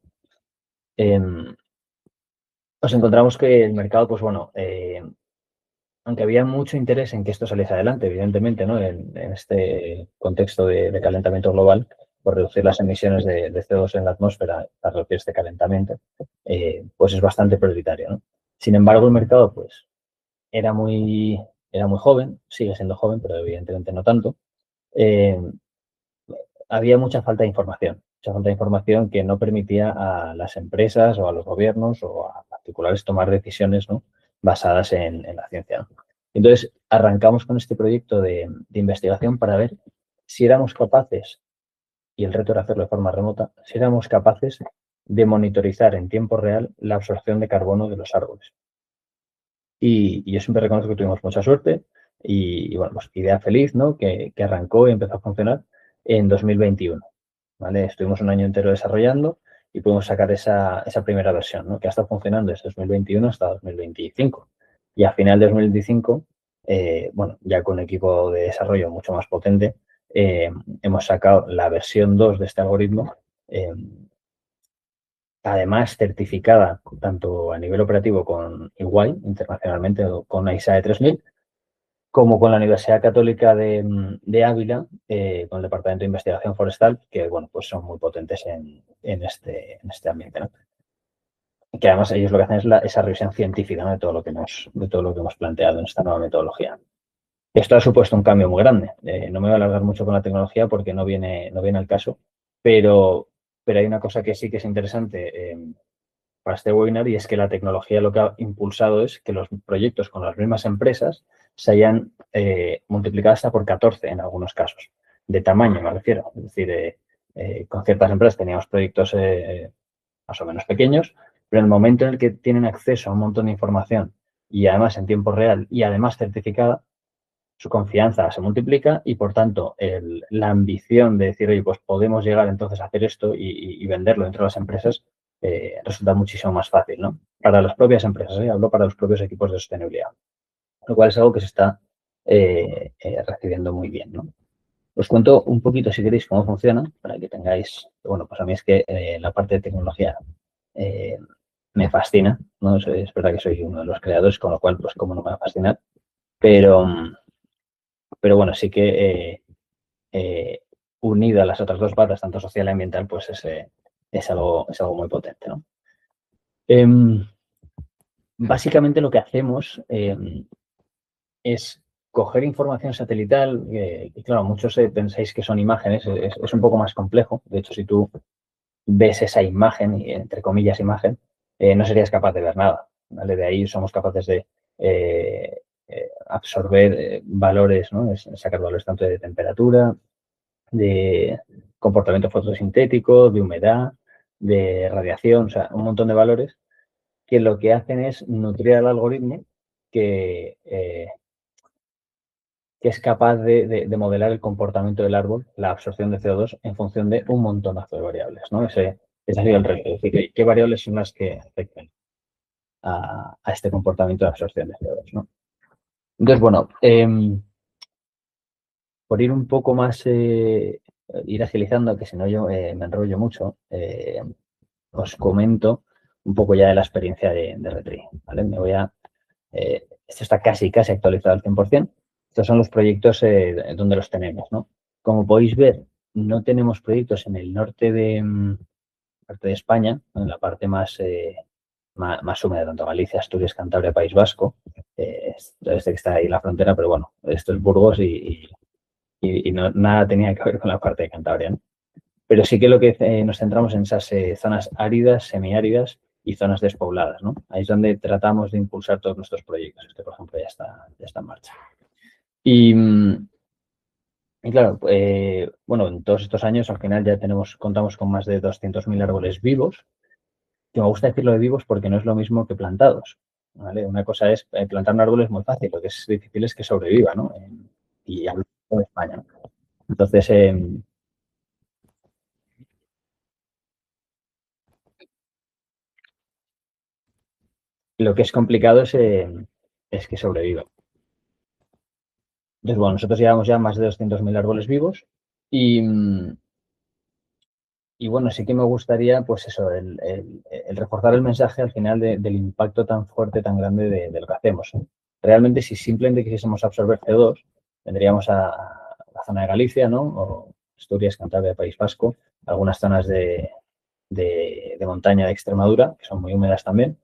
nos encontramos que el mercado, pues bueno, aunque había mucho interés en que esto saliese adelante, evidentemente, ¿no? En este contexto de calentamiento global, por reducir las emisiones de CO2 en la atmósfera para reducir este calentamiento, pues es bastante prioritario, ¿no? Sin embargo, el mercado, pues, era muy joven, sigue siendo joven, pero evidentemente no tanto. Eh, Había mucha falta de información que no permitía a las empresas o a los gobiernos o a particulares tomar decisiones, ¿no? Basadas en la ciencia, ¿no? Entonces, arrancamos con este proyecto de investigación para ver si éramos capaces, y el reto era hacerlo de forma remota, si éramos capaces de monitorizar en tiempo real la absorción de carbono de los árboles. Y yo siempre reconozco que tuvimos mucha suerte y bueno, pues idea feliz, ¿no? Que arrancó y empezó a funcionar en 2021. ¿Vale? Estuvimos un año entero desarrollando y pudimos sacar esa primera versión, ¿no? Que ha estado funcionando desde 2021 hasta 2025. Y a final de 2025, bueno, ya con un equipo de desarrollo mucho más potente, hemos sacado la versión 2 de este algoritmo, eh, además certificada tanto a nivel operativo con EY, internacionalmente, o con ISAE 3000, como con la Universidad Católica de Ávila, con el Departamento de Investigación Forestal, que bueno, pues son muy potentes en este ambiente, ¿no? Que además ellos lo que hacen es esa revisión científica, ¿no? de todo lo que hemos planteado en esta nueva metodología. Esto ha supuesto un cambio muy grande. No me voy a alargar mucho con la tecnología porque no viene al caso, pero hay una cosa que sí que es interesante para este webinar y es que la tecnología lo que ha impulsado es que los proyectos con las mismas empresas se hayan multiplicado hasta por 14 en algunos casos, de tamaño me refiero. Es decir, con ciertas empresas teníamos proyectos más o menos pequeños, pero en el momento en el que tienen acceso a un montón de información y además en tiempo real y además certificada, su confianza se multiplica y, por tanto, la ambición de decir, oye, pues podemos llegar entonces a hacer esto y venderlo dentro de las empresas resulta muchísimo más fácil, ¿no? Para las propias empresas, hablo para los propios equipos de sostenibilidad, lo cual es algo que se está recibiendo muy bien, ¿no? Os cuento un poquito, si queréis, cómo funciona, para que tengáis, bueno, pues a mí es que la parte de tecnología eh, me fascina, ¿no? Es verdad que soy uno de los creadores, con lo cual, pues cómo no me va a fascinar, pero, pero bueno, sí que unido a las otras dos patas, tanto social y ambiental, pues es algo muy potente, ¿no? Básicamente lo que hacemos es coger información satelital, que claro, muchos pensáis que son imágenes, es un poco más complejo. De hecho, si tú ves esa imagen, y entre comillas imagen, no serías capaz de ver nada, ¿vale? De ahí somos capaces de absorber valores, ¿no? Sacar valores tanto de temperatura, de comportamiento fotosintético, de humedad, de radiación, o sea, un montón de valores que lo que hacen es nutrir al algoritmo que es capaz de modelar el comportamiento del árbol, la absorción de CO2 en función de un montonazo de variables, ¿no? Ese ha sido el reto, es decir, qué variables son las que afectan a este comportamiento de absorción de CO2, ¿no? Entonces, bueno, por ir un poco más ir agilizando, que si no yo me enrollo mucho, os comento un poco ya de la experiencia de Retri, ¿vale? Esto está casi actualizado al 100%. Estos son los proyectos donde los tenemos, ¿no? Como podéis ver, no tenemos proyectos en el norte de España, en la parte más húmeda, tanto Galicia, Asturias, Cantabria, País Vasco. Este que está ahí en la frontera, pero bueno, esto es Burgos y nada tenía que ver con la parte de Cantabria, ¿no? Pero sí que lo que nos centramos en esas zonas áridas, semiáridas y zonas despobladas, ¿no? Ahí es donde tratamos de impulsar todos nuestros proyectos. Este, por ejemplo, ya está en marcha. Y claro, bueno, en todos estos años al final ya contamos con más de 200.000 árboles vivos, que me gusta decirlo de vivos porque no es lo mismo que plantados, ¿vale? Una cosa es plantar un árbol es muy fácil, lo que es difícil es que sobreviva, ¿no? Y hablo de España, ¿no? Entonces, lo que es complicado es que sobreviva. Entonces, bueno, nosotros llevamos ya más de 200.000 árboles vivos y bueno, sí que me gustaría, pues eso, el reforzar el mensaje al final del impacto tan fuerte, tan grande de lo que hacemos, ¿no? Realmente, si simplemente quisiésemos absorber CO2, vendríamos a la zona de Galicia, ¿no? O Asturias, Cantabria, País Vasco, algunas zonas de montaña de Extremadura, que son muy húmedas también,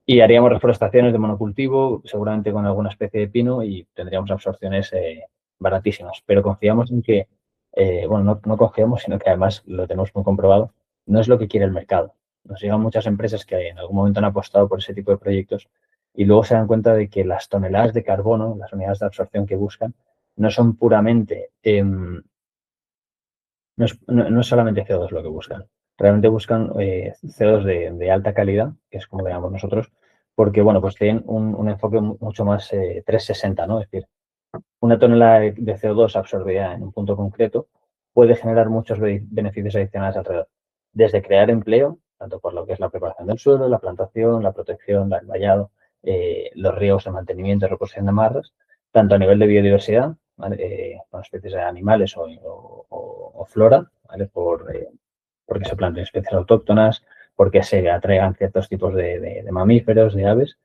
y haríamos reforestaciones de monocultivo, seguramente con alguna especie de pino y tendríamos absorciones baratísimas. Pero confiamos en que, bueno, no confiamos, sino que además lo tenemos muy comprobado, no es lo que quiere el mercado. Nos llegan muchas empresas que en algún momento han apostado por ese tipo de proyectos y luego se dan cuenta de que las toneladas de carbono, las unidades de absorción que buscan, no son puramente no es solamente CO2 lo que buscan. Realmente buscan CO2 de alta calidad, que es como le llamamos nosotros, porque, bueno, pues tienen un enfoque mucho más 360, ¿no? Es decir, una tonelada de CO2 absorbida en un punto concreto puede generar muchos beneficios adicionales alrededor. Desde crear empleo, tanto por lo que es la preparación del suelo, la plantación, la protección, el vallado, los riegos de mantenimiento y reposición de marras, tanto a nivel de biodiversidad, ¿vale? Con especies de animales o flora, ¿vale? Porque se planten especies autóctonas, porque se atraigan ciertos tipos de mamíferos, de aves,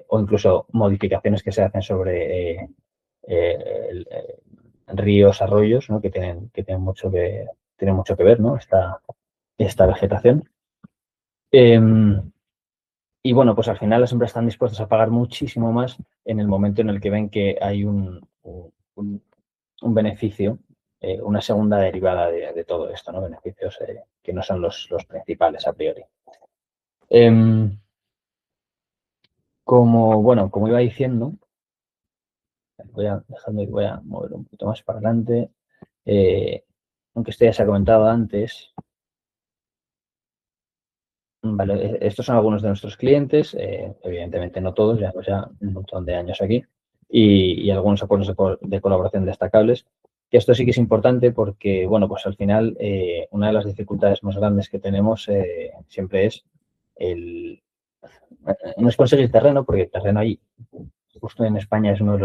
o incluso modificaciones que se hacen sobre ríos, arroyos, ¿no? que tienen mucho que ver, ¿no? Esta vegetación. Eh, y bueno, pues al final las empresas están dispuestas a pagar muchísimo más en el momento en el que ven que hay un beneficio, una segunda derivada de todo esto, ¿no? Beneficios que no son los principales a priori. Como iba diciendo, voy a mover un poquito más para adelante. Aunque esto ya se ha comentado antes, vale, estos son algunos de nuestros clientes, evidentemente no todos, llevamos ya un montón de años aquí, y algunos acuerdos de colaboración destacables. Que esto sí que es importante porque, bueno, pues al final una de las dificultades más grandes que tenemos siempre es el, no es conseguir terreno, porque el terreno ahí, justo en España, es uno de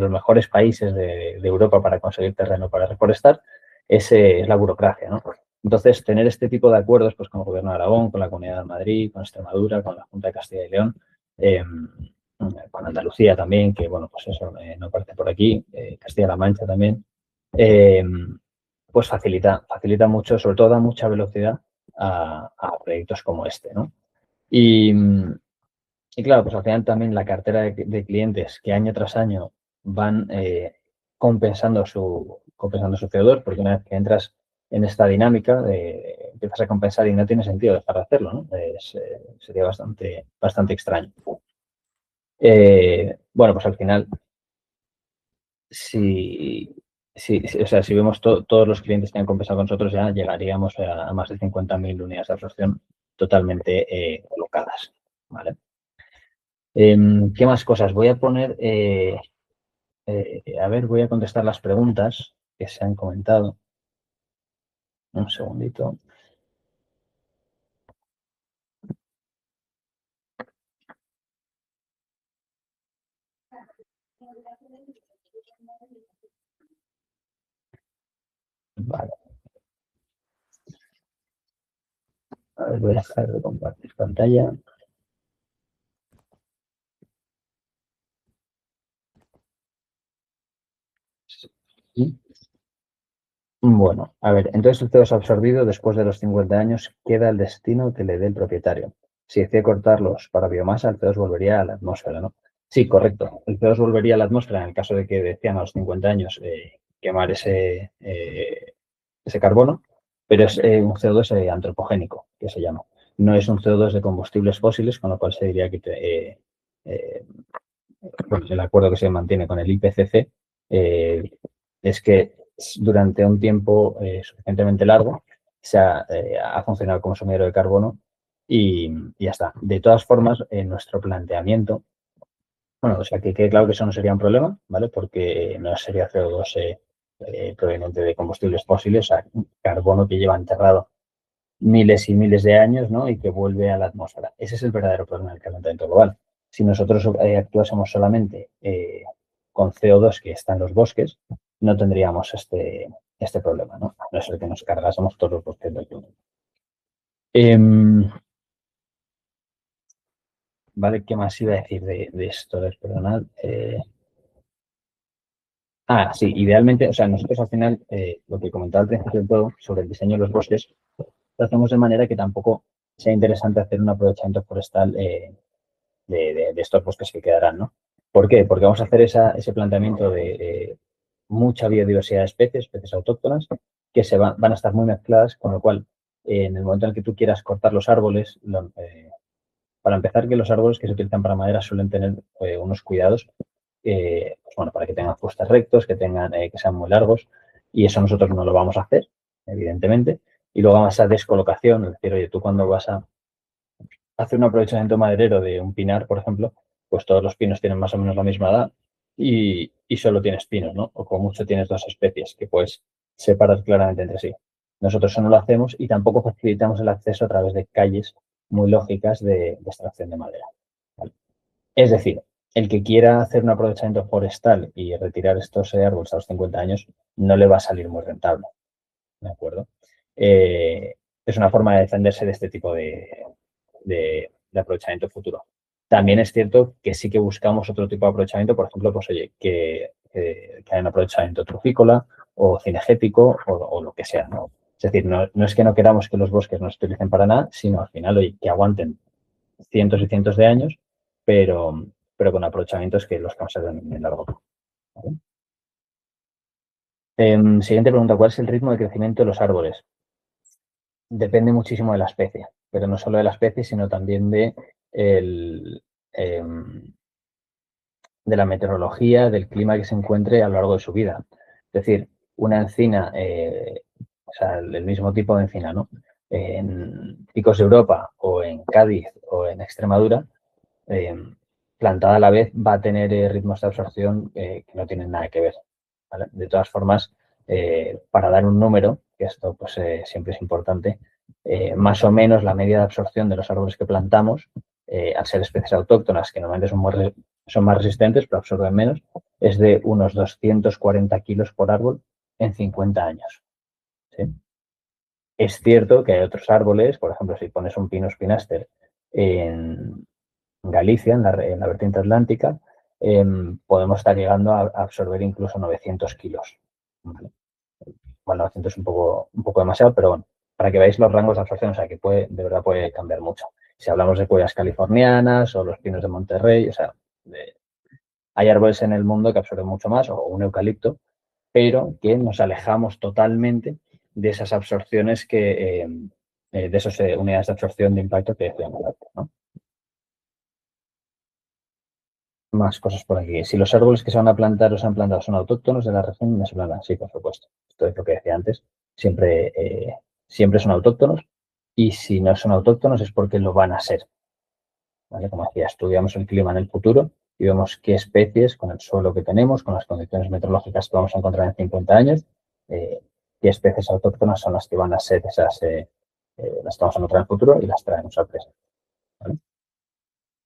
los mejores países de Europa para conseguir terreno para reforestar, es la burocracia, ¿no? Entonces, tener este tipo de acuerdos pues, con el Gobierno de Aragón, con la Comunidad de Madrid, con Extremadura, con la Junta de Castilla y León, con Andalucía también, que, bueno, pues eso no parte por aquí, Castilla-La Mancha también, eh, pues facilita mucho, sobre todo da mucha velocidad a proyectos como este, ¿no? Y, y claro, pues al final también la cartera de clientes que año tras año van compensando su CO2, porque una vez que entras en esta dinámica, empiezas a compensar y no tiene sentido dejar de hacerlo, ¿no? Sería bastante extraño. Bueno, pues al final, o sea, si vemos todos los clientes que han compensado con nosotros, ya llegaríamos a más de 50.000 unidades de absorción totalmente colocadas, ¿vale? ¿Qué más cosas? Voy a poner, voy a contestar las preguntas que se han comentado. Un segundito. Vale. A ver, voy a dejar de compartir pantalla. Sí. Bueno, a ver, entonces el CO2 absorbido después de los 50 años queda el destino que le dé el propietario. Si decide cortarlos para biomasa, el CO2 volvería a la atmósfera, ¿no? Sí, correcto. El CO2 volvería a la atmósfera en el caso de que decían a los 50 años quemar ese carbono, pero es un CO2 antropogénico, que se llama. No es un CO2 de combustibles fósiles, con lo cual se diría que bueno, el acuerdo que se mantiene con el IPCC es que durante un tiempo suficientemente largo ha funcionado como sumidero de carbono y ya está. De todas formas, en nuestro planteamiento, bueno, o sea, que quede claro que eso no sería un problema, ¿vale? Porque no sería CO2 proveniente de combustibles fósiles, o sea, carbono que lleva enterrado miles y miles de años, ¿no? Y que vuelve a la atmósfera. Ese es el verdadero problema del calentamiento global. Si nosotros actuásemos solamente con CO2 que está en los bosques, no tendríamos este problema, ¿no? A no ser que nos cargásemos todos los bosques del mundo. ¿Vale? ¿Qué más iba a decir de esto? Perdonad. Sí, idealmente, o sea, nosotros al final, lo que comentaba al principio de todo sobre el diseño de los bosques, lo hacemos de manera que tampoco sea interesante hacer un aprovechamiento forestal de estos bosques que quedarán, ¿no? ¿Por qué? Porque vamos a hacer ese planteamiento de mucha biodiversidad de especies autóctonas, que van a estar muy mezcladas, con lo cual, en el momento en el que tú quieras cortar los árboles, para empezar, que los árboles que se utilizan para madera suelen tener unos cuidados, pues bueno, para que tengan fustes rectos, que sean muy largos, y eso nosotros no lo vamos a hacer, evidentemente. Y luego vamos a descolocación, es decir, oye, tú cuando vas a hacer un aprovechamiento maderero de un pinar, por ejemplo, pues todos los pinos tienen más o menos la misma edad y solo tienes pinos, ¿no? O como mucho tienes dos especies que puedes separar claramente entre sí. Nosotros eso no lo hacemos y tampoco facilitamos el acceso a través de calles muy lógicas de extracción de madera, ¿vale? Es decir, el que quiera hacer un aprovechamiento forestal y retirar estos árboles a los 50 años no le va a salir muy rentable, ¿de acuerdo? Es una forma de defenderse de este tipo de aprovechamiento futuro. También es cierto que sí que buscamos otro tipo de aprovechamiento, por ejemplo, pues oye, que haya un aprovechamiento trufícola o cinegético o lo que sea, ¿no? Es decir, no es que no queramos que los bosques no se utilicen para nada, sino al final, oye, que aguanten cientos y cientos de años, pero con aprovechamientos que los conserven en el largo plazo, ¿vale? Siguiente pregunta, ¿cuál es el ritmo de crecimiento de los árboles? Depende muchísimo de la especie, pero no solo de la especie, sino también el, em, de la meteorología, del clima que se encuentre a lo largo de su vida. Es decir, una encina, o sea, el mismo tipo de encina, ¿no? En Picos de Europa o en Cádiz o en Extremadura, plantada a la vez va a tener ritmos de absorción que no tienen nada que ver, ¿vale? De todas formas, para dar un número, que esto pues siempre es importante, más o menos la media de absorción de los árboles que plantamos, al ser especies autóctonas que normalmente son más resistentes pero absorben menos, es de unos 240 kilos por árbol en 50 años, ¿sí? Es cierto que hay otros árboles, por ejemplo, si pones un Pinus pinaster en Galicia, en la vertiente atlántica, podemos estar llegando a absorber incluso 900 kilos, ¿vale? Bueno, 900 es un poco demasiado, pero bueno, para que veáis los rangos de absorción, o sea, que de verdad puede cambiar mucho. Si hablamos de cuellas californianas o los pinos de Monterrey, o sea, hay árboles en el mundo que absorben mucho más, o un eucalipto, pero que nos alejamos totalmente de esas absorciones de esas unidades de absorción de impacto que decíamos antes, ¿no? Más cosas por aquí. Si los árboles que se van a plantar o se han plantado son autóctonos de la región venezolana, sí, por supuesto. Esto es lo que decía antes. Siempre son autóctonos y si no son autóctonos es porque lo van a ser, ¿vale? Como decía, estudiamos el clima en el futuro y vemos qué especies, con el suelo que tenemos, con las condiciones meteorológicas que vamos a encontrar en 50 años, qué especies autóctonas son las que van a ser las que vamos a encontrar en el futuro y las traemos al presente, ¿vale?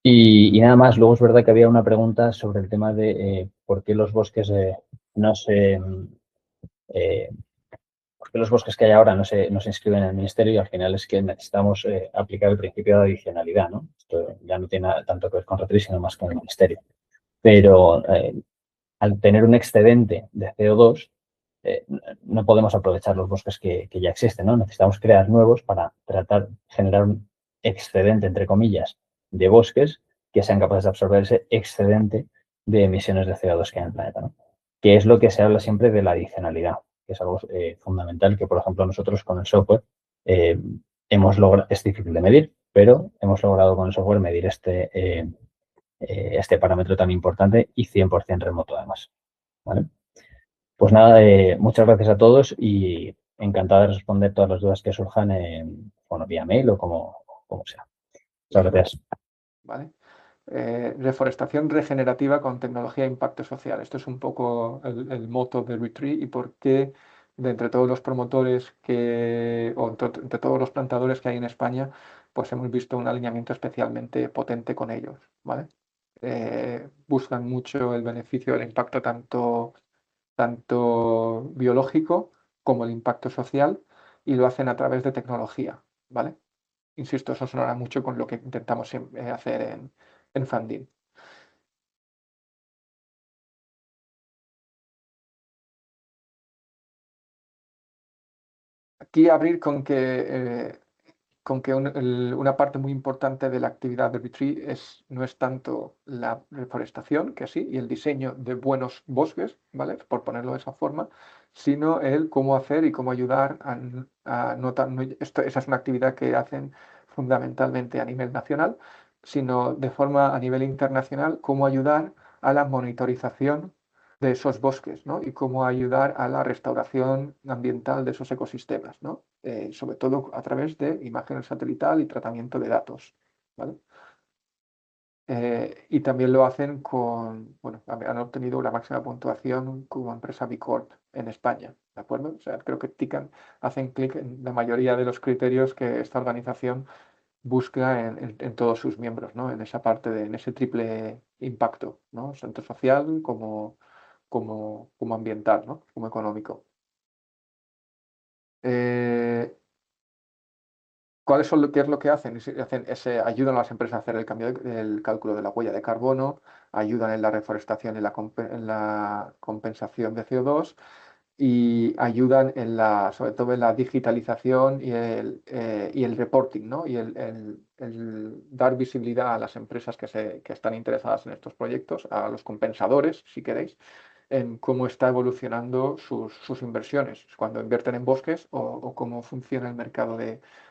Y nada más, luego es verdad que había una pregunta sobre el tema de por qué los bosques no se ¿Por qué los bosques que hay ahora no se inscriben en el ministerio? Y al final es que necesitamos aplicar el principio de adicionalidad, ¿no? Esto ya no tiene tanto que ver con RETRI, sino más con el ministerio. Pero al tener un excedente de CO2, no podemos aprovechar los bosques que ya existen, ¿no? Necesitamos crear nuevos para tratar de generar un excedente, entre comillas, de bosques que sean capaces de absorber ese excedente de emisiones de CO2 que hay en el planeta, ¿no? Que es lo que se habla siempre de la adicionalidad, que es algo fundamental que, por ejemplo, nosotros con el software eh, hemos logrado, es difícil de medir, pero hemos logrado con el software medir este parámetro tan importante y 100% remoto además, ¿vale? Pues nada, muchas gracias a todos y encantado de responder todas las dudas que surjan bueno, vía mail o como sea. Muchas gracias. ¿Vale? Reforestación regenerativa con tecnología de impacto social. Esto es un poco el moto de Retreat y por qué de entre todos los promotores o entre todos los plantadores que hay en España, pues hemos visto un alineamiento especialmente potente con ellos, ¿vale? Buscan mucho el beneficio del impacto tanto biológico como el impacto social y lo hacen a través de tecnología, ¿vale? Insisto, eso sonará mucho con lo que intentamos hacer en Funding. Aquí abrir con que una parte muy importante de la actividad de Retreat no es tanto la reforestación, que sí, y el diseño de buenos bosques, ¿vale? Por ponerlo de esa forma, sino el cómo hacer y cómo ayudar esa es una actividad que hacen fundamentalmente a nivel nacional, sino de forma a nivel internacional, cómo ayudar a la monitorización de esos bosques, ¿no? Y cómo ayudar a la restauración ambiental de esos ecosistemas, ¿no? Sobre todo a través de imágenes satelital y tratamiento de datos, ¿vale? Y también lo hacen bueno, han obtenido la máxima puntuación como empresa B Corp en España, ¿de acuerdo? O sea, creo que hacen clic en la mayoría de los criterios que esta organización busca en todos sus miembros, ¿no? En esa parte en ese triple impacto, ¿no? Tanto social como ambiental, ¿no? Como económico. Eh, ¿Qué es lo que hacen? Ayudan a las empresas a hacer el cálculo de la huella de carbono, ayudan en la reforestación y en la compensación de CO2 y ayudan sobre todo en la digitalización y el reporting, ¿no? Y el dar visibilidad a las empresas que están interesadas en estos proyectos, a los compensadores, si queréis, en cómo está evolucionando sus inversiones, cuando invierten en bosques o cómo funciona el mercado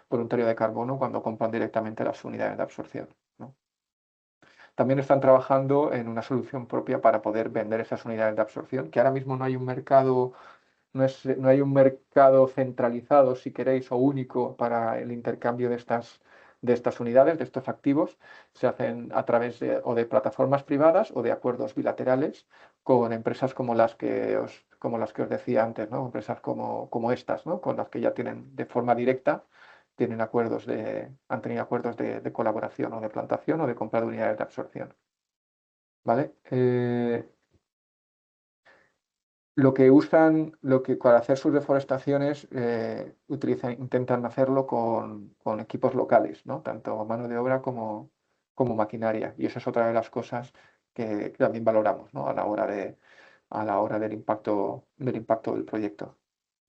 voluntario de carbono cuando compran directamente las unidades de absorción, ¿no? También están trabajando en una solución propia para poder vender esas unidades de absorción, que ahora mismo no hay un mercado no hay un mercado centralizado, si queréis, o único para el intercambio de estas unidades, de estos activos. Se hacen a través de plataformas privadas o de acuerdos bilaterales con empresas como las que os decía antes, ¿no? Empresas como estas, ¿no? Con las que ya tienen de forma directa, han tenido acuerdos de colaboración o de plantación o de compra de unidades de absorción. ¿Vale? Para hacer sus deforestaciones intentan hacerlo con equipos locales, ¿no? Tanto mano de obra como maquinaria. Y esa es otra de las cosas que también valoramos, ¿no? A la hora del impacto del proyecto.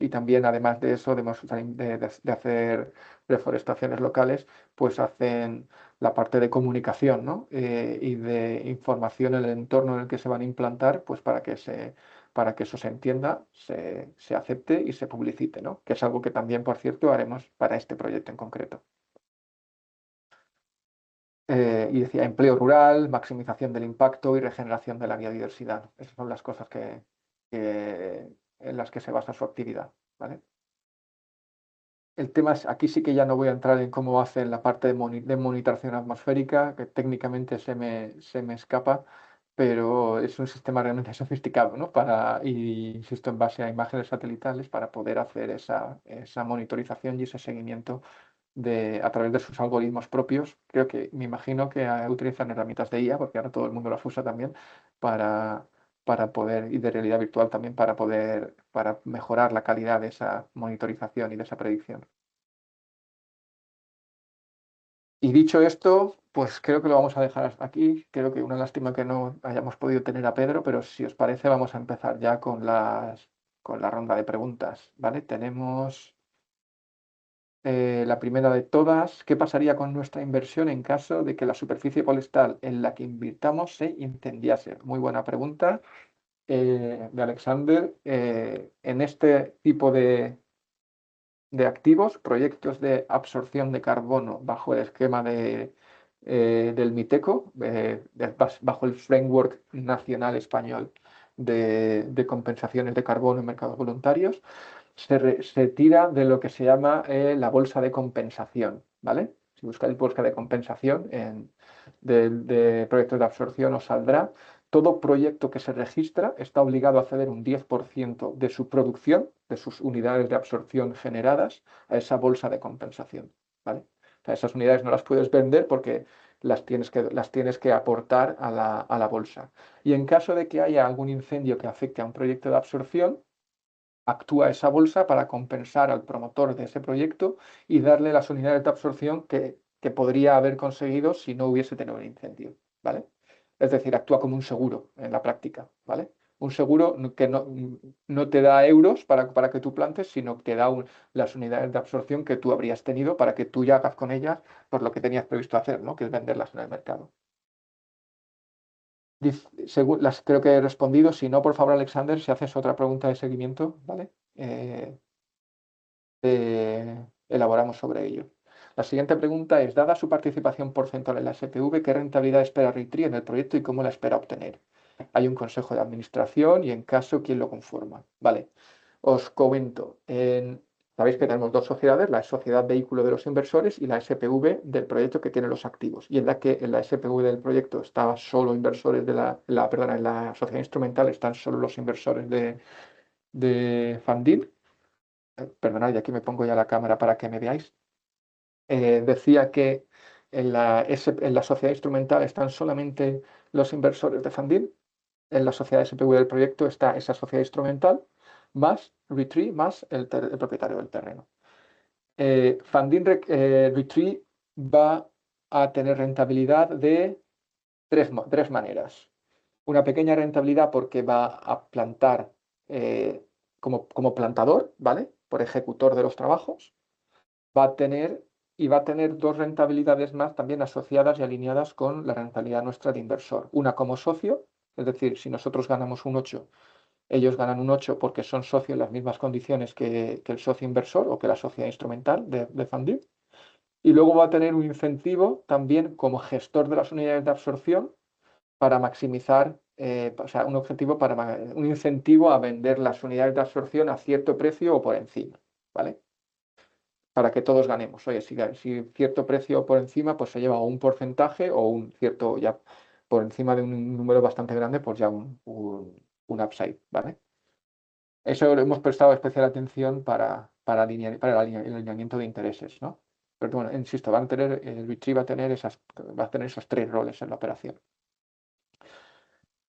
Y también, además de eso, de hacer deforestaciones locales, pues hacen la parte de comunicación, ¿no? Y de información en el entorno en el que se van a implantar, pues para que eso se entienda, se acepte y se publicite, ¿no? Que es algo que también, por cierto, haremos para este proyecto en concreto. Y decía empleo rural, maximización del impacto y regeneración de la biodiversidad. Esas son las cosas en las que se basa su actividad, ¿vale? El tema es, aquí sí que ya no voy a entrar en cómo hacen la parte de monitorización atmosférica, que técnicamente se me escapa, pero es un sistema realmente sofisticado, ¿no? Y insisto, en base a imágenes satelitales para poder hacer esa monitorización y ese seguimiento a través de sus algoritmos propios. Me imagino que utilizan herramientas de IA, porque ahora todo el mundo las usa también, para, para poder, y de realidad virtual también para mejorar la calidad de esa monitorización y de esa predicción. Y dicho esto, pues creo que lo vamos a dejar hasta aquí. Creo que una lástima que no hayamos podido tener a Pedro, pero si os parece vamos a empezar ya con la ronda de preguntas, ¿vale? Tenemos la primera de todas. ¿Qué pasaría con nuestra inversión en caso de que la superficie forestal en la que invirtamos se incendiase? Muy buena pregunta de Alexander. En este tipo de activos, proyectos de absorción de carbono bajo el esquema del MITECO, bajo el framework nacional español de compensaciones de carbono en mercados voluntarios, se tira de lo que se llama la bolsa de compensación, ¿vale? Si buscáis bolsa de compensación de proyectos de absorción os saldrá. Todo proyecto que se registra está obligado a ceder un 10% de su producción, de sus unidades de absorción generadas, a esa bolsa de compensación, ¿vale? O sea, esas unidades no las puedes vender porque las tienes que aportar a la bolsa. Y en caso de que haya algún incendio que afecte a un proyecto de absorción, actúa esa bolsa para compensar al promotor de ese proyecto y darle las unidades de absorción que podría haber conseguido si no hubiese tenido un incendio, ¿vale? Es decir, actúa como un seguro en la práctica, ¿vale? Un seguro que no te da euros para que tú plantes, sino que te da las unidades de absorción que tú habrías tenido para que tú ya hagas con ellas por lo que tenías previsto hacer, ¿no? Que es venderlas en el mercado. Según creo que he respondido. Si no, por favor, Alexander, si haces otra pregunta de seguimiento, ¿vale? Elaboramos sobre ello. La siguiente pregunta es, dada su participación porcentual en la SPV, ¿qué rentabilidad espera RITRI en el proyecto y cómo la espera obtener? Hay un consejo de administración y en caso, ¿quién lo conforma? Vale, os comento. Sabéis que tenemos dos sociedades, la Sociedad Vehículo de los Inversores y la SPV del proyecto que tiene los activos. Y en la SPV del proyecto están solo inversores en la sociedad instrumental están solo los inversores de Funding. Perdonad, y aquí me pongo ya la cámara para que me veáis. Decía que en la sociedad instrumental están solamente los inversores de Funding. En la sociedad SPV del proyecto está esa sociedad instrumental más Retree más el propietario del terreno. Funding Retree va a tener rentabilidad de tres maneras. Una pequeña rentabilidad porque va a plantar como plantador, ¿vale? Por ejecutor de los trabajos. Va a tener dos rentabilidades más también asociadas y alineadas con la rentabilidad nuestra de inversor. Una como socio, es decir, si nosotros ganamos un 8, ellos ganan un 8 porque son socios en las mismas condiciones que el socio inversor o que la sociedad instrumental de Funding. Y luego va a tener un incentivo también como gestor de las unidades de absorción para maximizar, o sea, un incentivo a vender las unidades de absorción a cierto precio o por encima, ¿vale? Para que todos ganemos. Oye, si cierto precio por encima, pues se lleva un porcentaje o un cierto, ya por encima de un número bastante grande, pues ya un upside, ¿vale? Eso le hemos prestado especial atención para el alineamiento de intereses, ¿no? Pero bueno, insisto, el Retreat va a tener esos tres roles en la operación.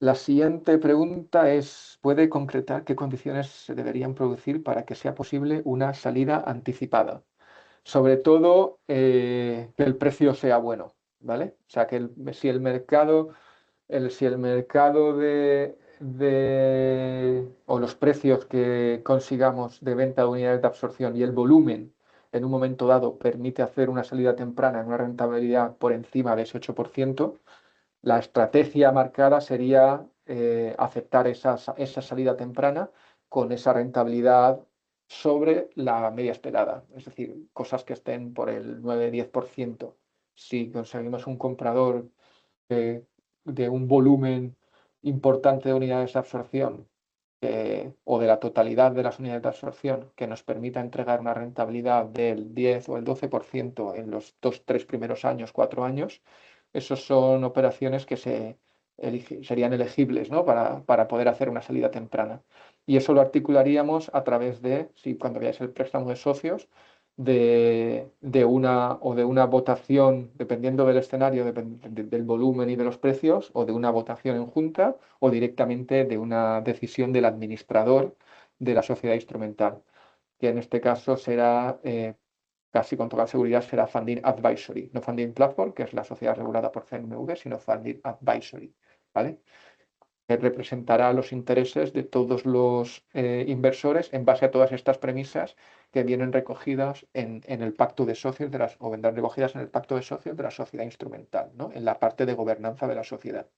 La siguiente pregunta es, ¿puede concretar qué condiciones se deberían producir para que sea posible una salida anticipada? Sobre todo que el precio sea bueno, ¿vale? O sea, que si el mercado, o los precios que consigamos de venta de unidades de absorción y el volumen en un momento dado permite hacer una salida temprana en una rentabilidad por encima de ese 8%, la estrategia marcada sería aceptar esa salida temprana con esa rentabilidad sobre la media esperada, es decir, cosas que estén por el 9-10%. Si conseguimos un comprador de un volumen importante de unidades de absorción o de la totalidad de las unidades de absorción que nos permita entregar una rentabilidad del 10 o el 12% en los 2-3 primeros años, 4 años, esos son operaciones que serían elegibles, ¿no? para poder hacer una salida temprana. Y eso lo articularíamos a través de, si cuando veáis el préstamo de socios, de una votación, dependiendo del escenario, del volumen y de los precios, o de una votación en junta, o directamente de una decisión del administrador de la sociedad instrumental, que en este caso será, casi con toda seguridad, será Funding Advisory, no Funding Platform, que es la sociedad regulada por CNMV, sino Funding Advisory, ¿vale? Que representará los intereses de todos los inversores en base a todas estas premisas que vienen recogidas en el pacto de socios o vendrán recogidas en el pacto de socios de la sociedad instrumental, ¿no? En la parte de gobernanza de la sociedad.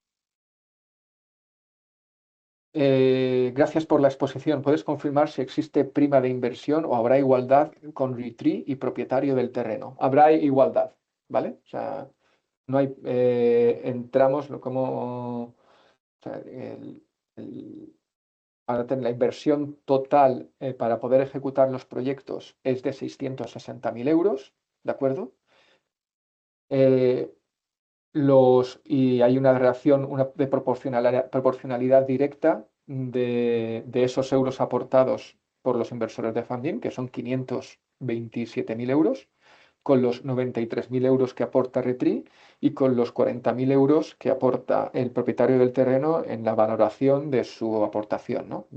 Gracias por la exposición. ¿Puedes confirmar si existe prima de inversión o habrá igualdad con REIT y propietario del terreno? Habrá igualdad, ¿vale? O sea, no hay, entramos como, o sea, el- para tener la inversión total para poder ejecutar los proyectos es de 660.000 euros, ¿de acuerdo? Eh, y hay una relación de proporcionalidad directa de esos euros aportados por los inversores de funding, que son 527.000 euros, con los 93.000 euros que aporta Retri y con los 40.000 euros que aporta el propietario del terreno en la valoración de su aportación, ¿no?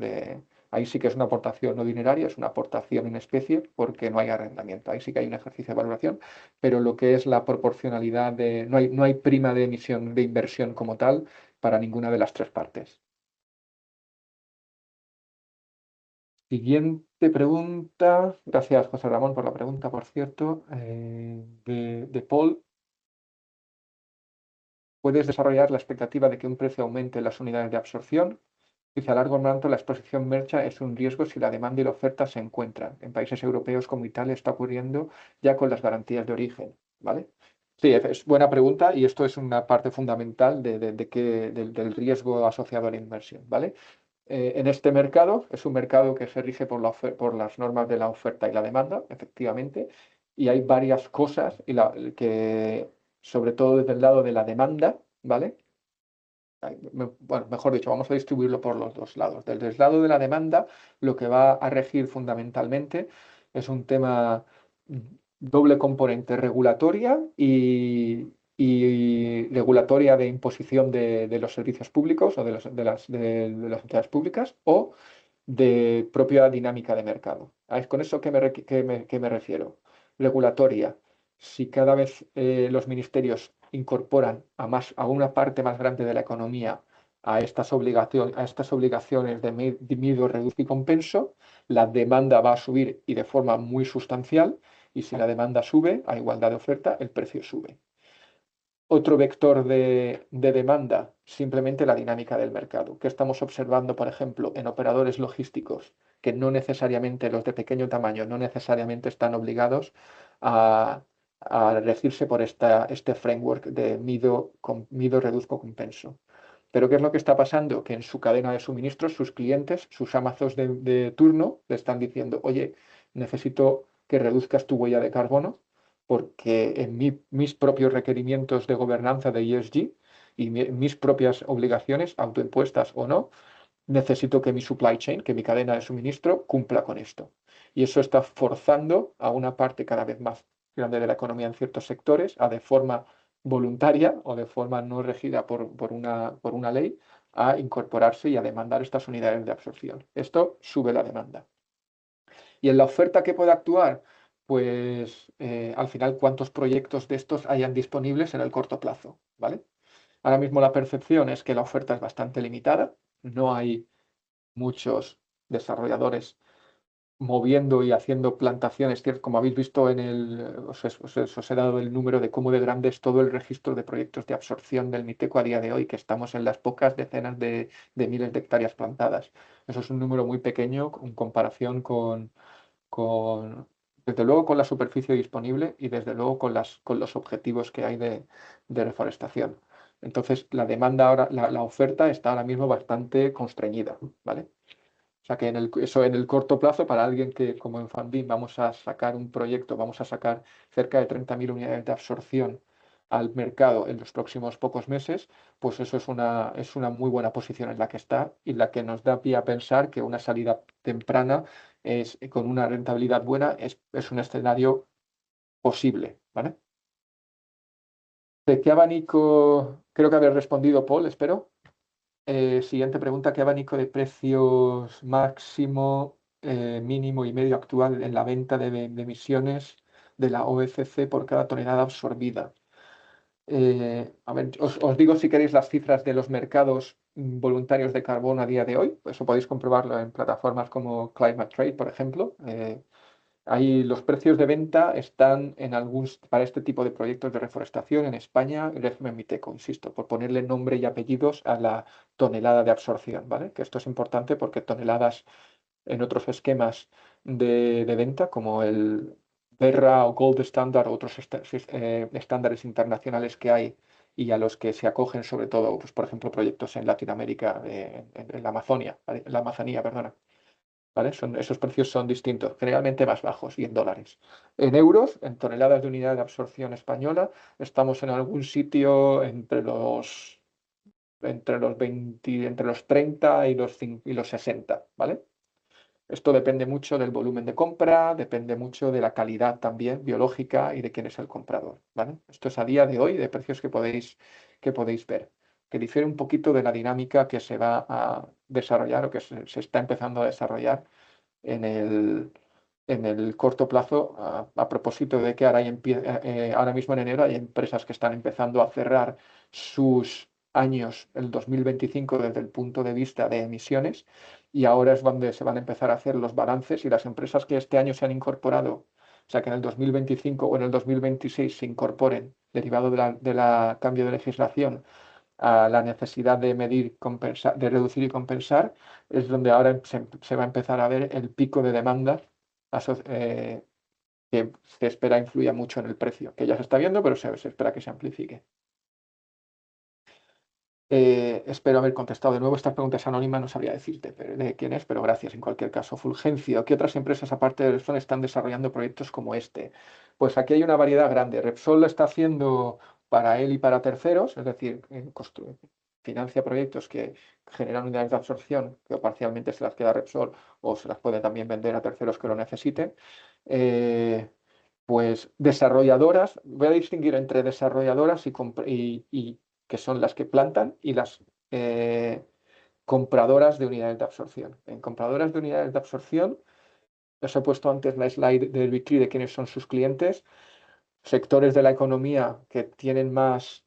Ahí sí que es una aportación no dineraria, es una aportación en especie porque no hay arrendamiento. Ahí sí que hay un ejercicio de valoración, pero lo que es la proporcionalidad no hay prima de emisión de inversión como tal para ninguna de las tres partes. Siguiente pregunta. Gracias, José Ramón, por la pregunta, por cierto, de Paul. ¿Puedes desarrollar la expectativa de que un precio aumente en las unidades de absorción? Dice, a largo plazo, la exposición mercha es un riesgo si la demanda y la oferta se encuentran. En países europeos como Italia está ocurriendo ya con las garantías de origen, ¿vale? Sí, es buena pregunta y esto es una parte fundamental del riesgo asociado a la inversión, ¿vale? En este mercado, es un mercado que se rige por las normas de la oferta y la demanda, efectivamente, y hay varias cosas que, sobre todo desde el lado de la demanda, ¿vale? Bueno, mejor dicho, vamos a distribuirlo por los dos lados. Desde el lado de la demanda, lo que va a regir fundamentalmente es un tema doble componente regulatoria y regulatoria de imposición de los servicios públicos o de las entidades públicas o de propia dinámica de mercado. ¿Es con eso que me refiero? Regulatoria. Si cada vez los ministerios incorporan a una parte más grande de la economía a estas obligaciones de mido, reduzco y compenso, la demanda va a subir y de forma muy sustancial, y si la demanda sube, a igualdad de oferta, el precio sube. Otro vector de demanda, simplemente la dinámica del mercado. ¿Qué estamos observando, por ejemplo, en operadores logísticos que no necesariamente, los de pequeño tamaño, no necesariamente están obligados a regirse por este framework de mido, reduzco, compenso? Pero ¿qué es lo que está pasando? Que en su cadena de suministros, sus clientes, sus Amazons de turno, le están diciendo, oye, necesito que reduzcas tu huella de carbono porque en mis propios requerimientos de gobernanza de ESG y mis propias obligaciones, autoimpuestas o no, necesito que mi supply chain, que mi cadena de suministro, cumpla con esto. Y eso está forzando a una parte cada vez más grande de la economía en ciertos sectores a de forma voluntaria o de forma no regida por una ley a incorporarse y a demandar estas unidades de absorción. Esto sube la demanda. Y en la oferta que puede actuar, pues al final cuántos proyectos de estos hayan disponibles en el corto plazo, ¿vale? Ahora mismo la percepción es que la oferta es bastante limitada, no hay muchos desarrolladores moviendo y haciendo plantaciones, como habéis visto os he dado el número de cómo de grande es todo el registro de proyectos de absorción del MITECO a día de hoy, que estamos en las pocas decenas de miles de hectáreas plantadas. Eso es un número muy pequeño en comparación desde luego con la superficie disponible y desde luego con los objetivos que hay de reforestación. Entonces, la demanda ahora, la oferta está ahora mismo bastante constreñida, ¿vale? O sea que eso en el corto plazo, para alguien que como en Funding vamos a sacar un proyecto, vamos a sacar cerca de 30.000 unidades de absorción al mercado en los próximos pocos meses, pues eso es una muy buena posición en la que está y la que nos da pie a pensar que una salida temprana con una rentabilidad buena es un escenario posible, ¿vale? ¿De qué abanico? Creo que haber respondido, Paul, espero. Siguiente pregunta, ¿qué abanico de precios máximo, mínimo y medio actual en la venta de emisiones de la OFC por cada tonelada absorbida? A ver, os digo si queréis las cifras de los mercados voluntarios de carbono a día de hoy. Eso podéis comprobarlo en plataformas como Climate Trade, por ejemplo. Ahí los precios de venta están para este tipo de proyectos de reforestación en España, el régimen MITECO, insisto, por ponerle nombre y apellidos a la tonelada de absorción, ¿vale? Que esto es importante porque toneladas en otros esquemas de venta, como el Verra o Gold Standard, otros estándares internacionales que hay y a los que se acogen sobre todo, pues, por ejemplo, proyectos en Latinoamérica, en la Amazonia, ¿vale? En la Amazonía, perdona. ¿Vale? Esos precios son distintos, generalmente más bajos y en dólares. En euros, en toneladas de unidad de absorción española, estamos en algún sitio entre los 30 y los 60, ¿vale? Esto depende mucho del volumen de compra, depende mucho de la calidad también biológica y de quién es el comprador, ¿vale? Esto es a día de hoy de precios que podéis ver, que difiere un poquito de la dinámica que se va a desarrollar o que se está empezando a desarrollar en en el corto plazo, a propósito de que ahora mismo en enero hay empresas que están empezando a cerrar sus años, el 2025, desde el punto de vista de emisiones, y ahora es donde se van a empezar a hacer los balances y las empresas que este año se han incorporado, o sea, que en el 2025 o en el 2026 se incorporen, derivado de la cambio de legislación, a la necesidad de medir, de reducir y compensar, es donde ahora se va a empezar a ver el pico de demanda que se espera influya mucho en el precio, que ya se está viendo, pero se espera que se amplifique. Espero haber contestado de nuevo estas preguntas anónimas, no sabría decirte de quién es, pero gracias en cualquier caso. Fulgencio, ¿qué otras empresas aparte de Repsol están desarrollando proyectos como este? Pues aquí hay una variedad grande. Repsol lo está haciendo para él y para terceros, es decir, financia proyectos que generan unidades de absorción que parcialmente se las queda Repsol o se las puede también vender a terceros que lo necesiten. Pues desarrolladoras, voy a distinguir entre desarrolladoras y que son las que plantan, y las compradoras de unidades de absorción. En compradoras de unidades de absorción, os he puesto antes la slide del Victory de quiénes son sus clientes, sectores de la economía que tienen más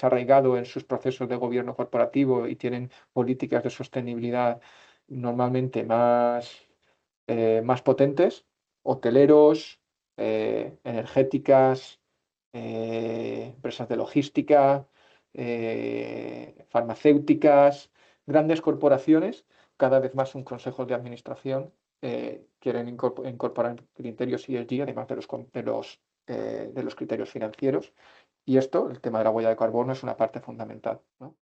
arraigado en sus procesos de gobierno corporativo y tienen políticas de sostenibilidad normalmente más potentes, hoteleros, energéticas, empresas de logística, farmacéuticas, grandes corporaciones, cada vez más un consejo de administración quieren incorporar criterios ESG, además de los criterios financieros. Y esto, el tema de la huella de carbono, es una parte fundamental, ¿no?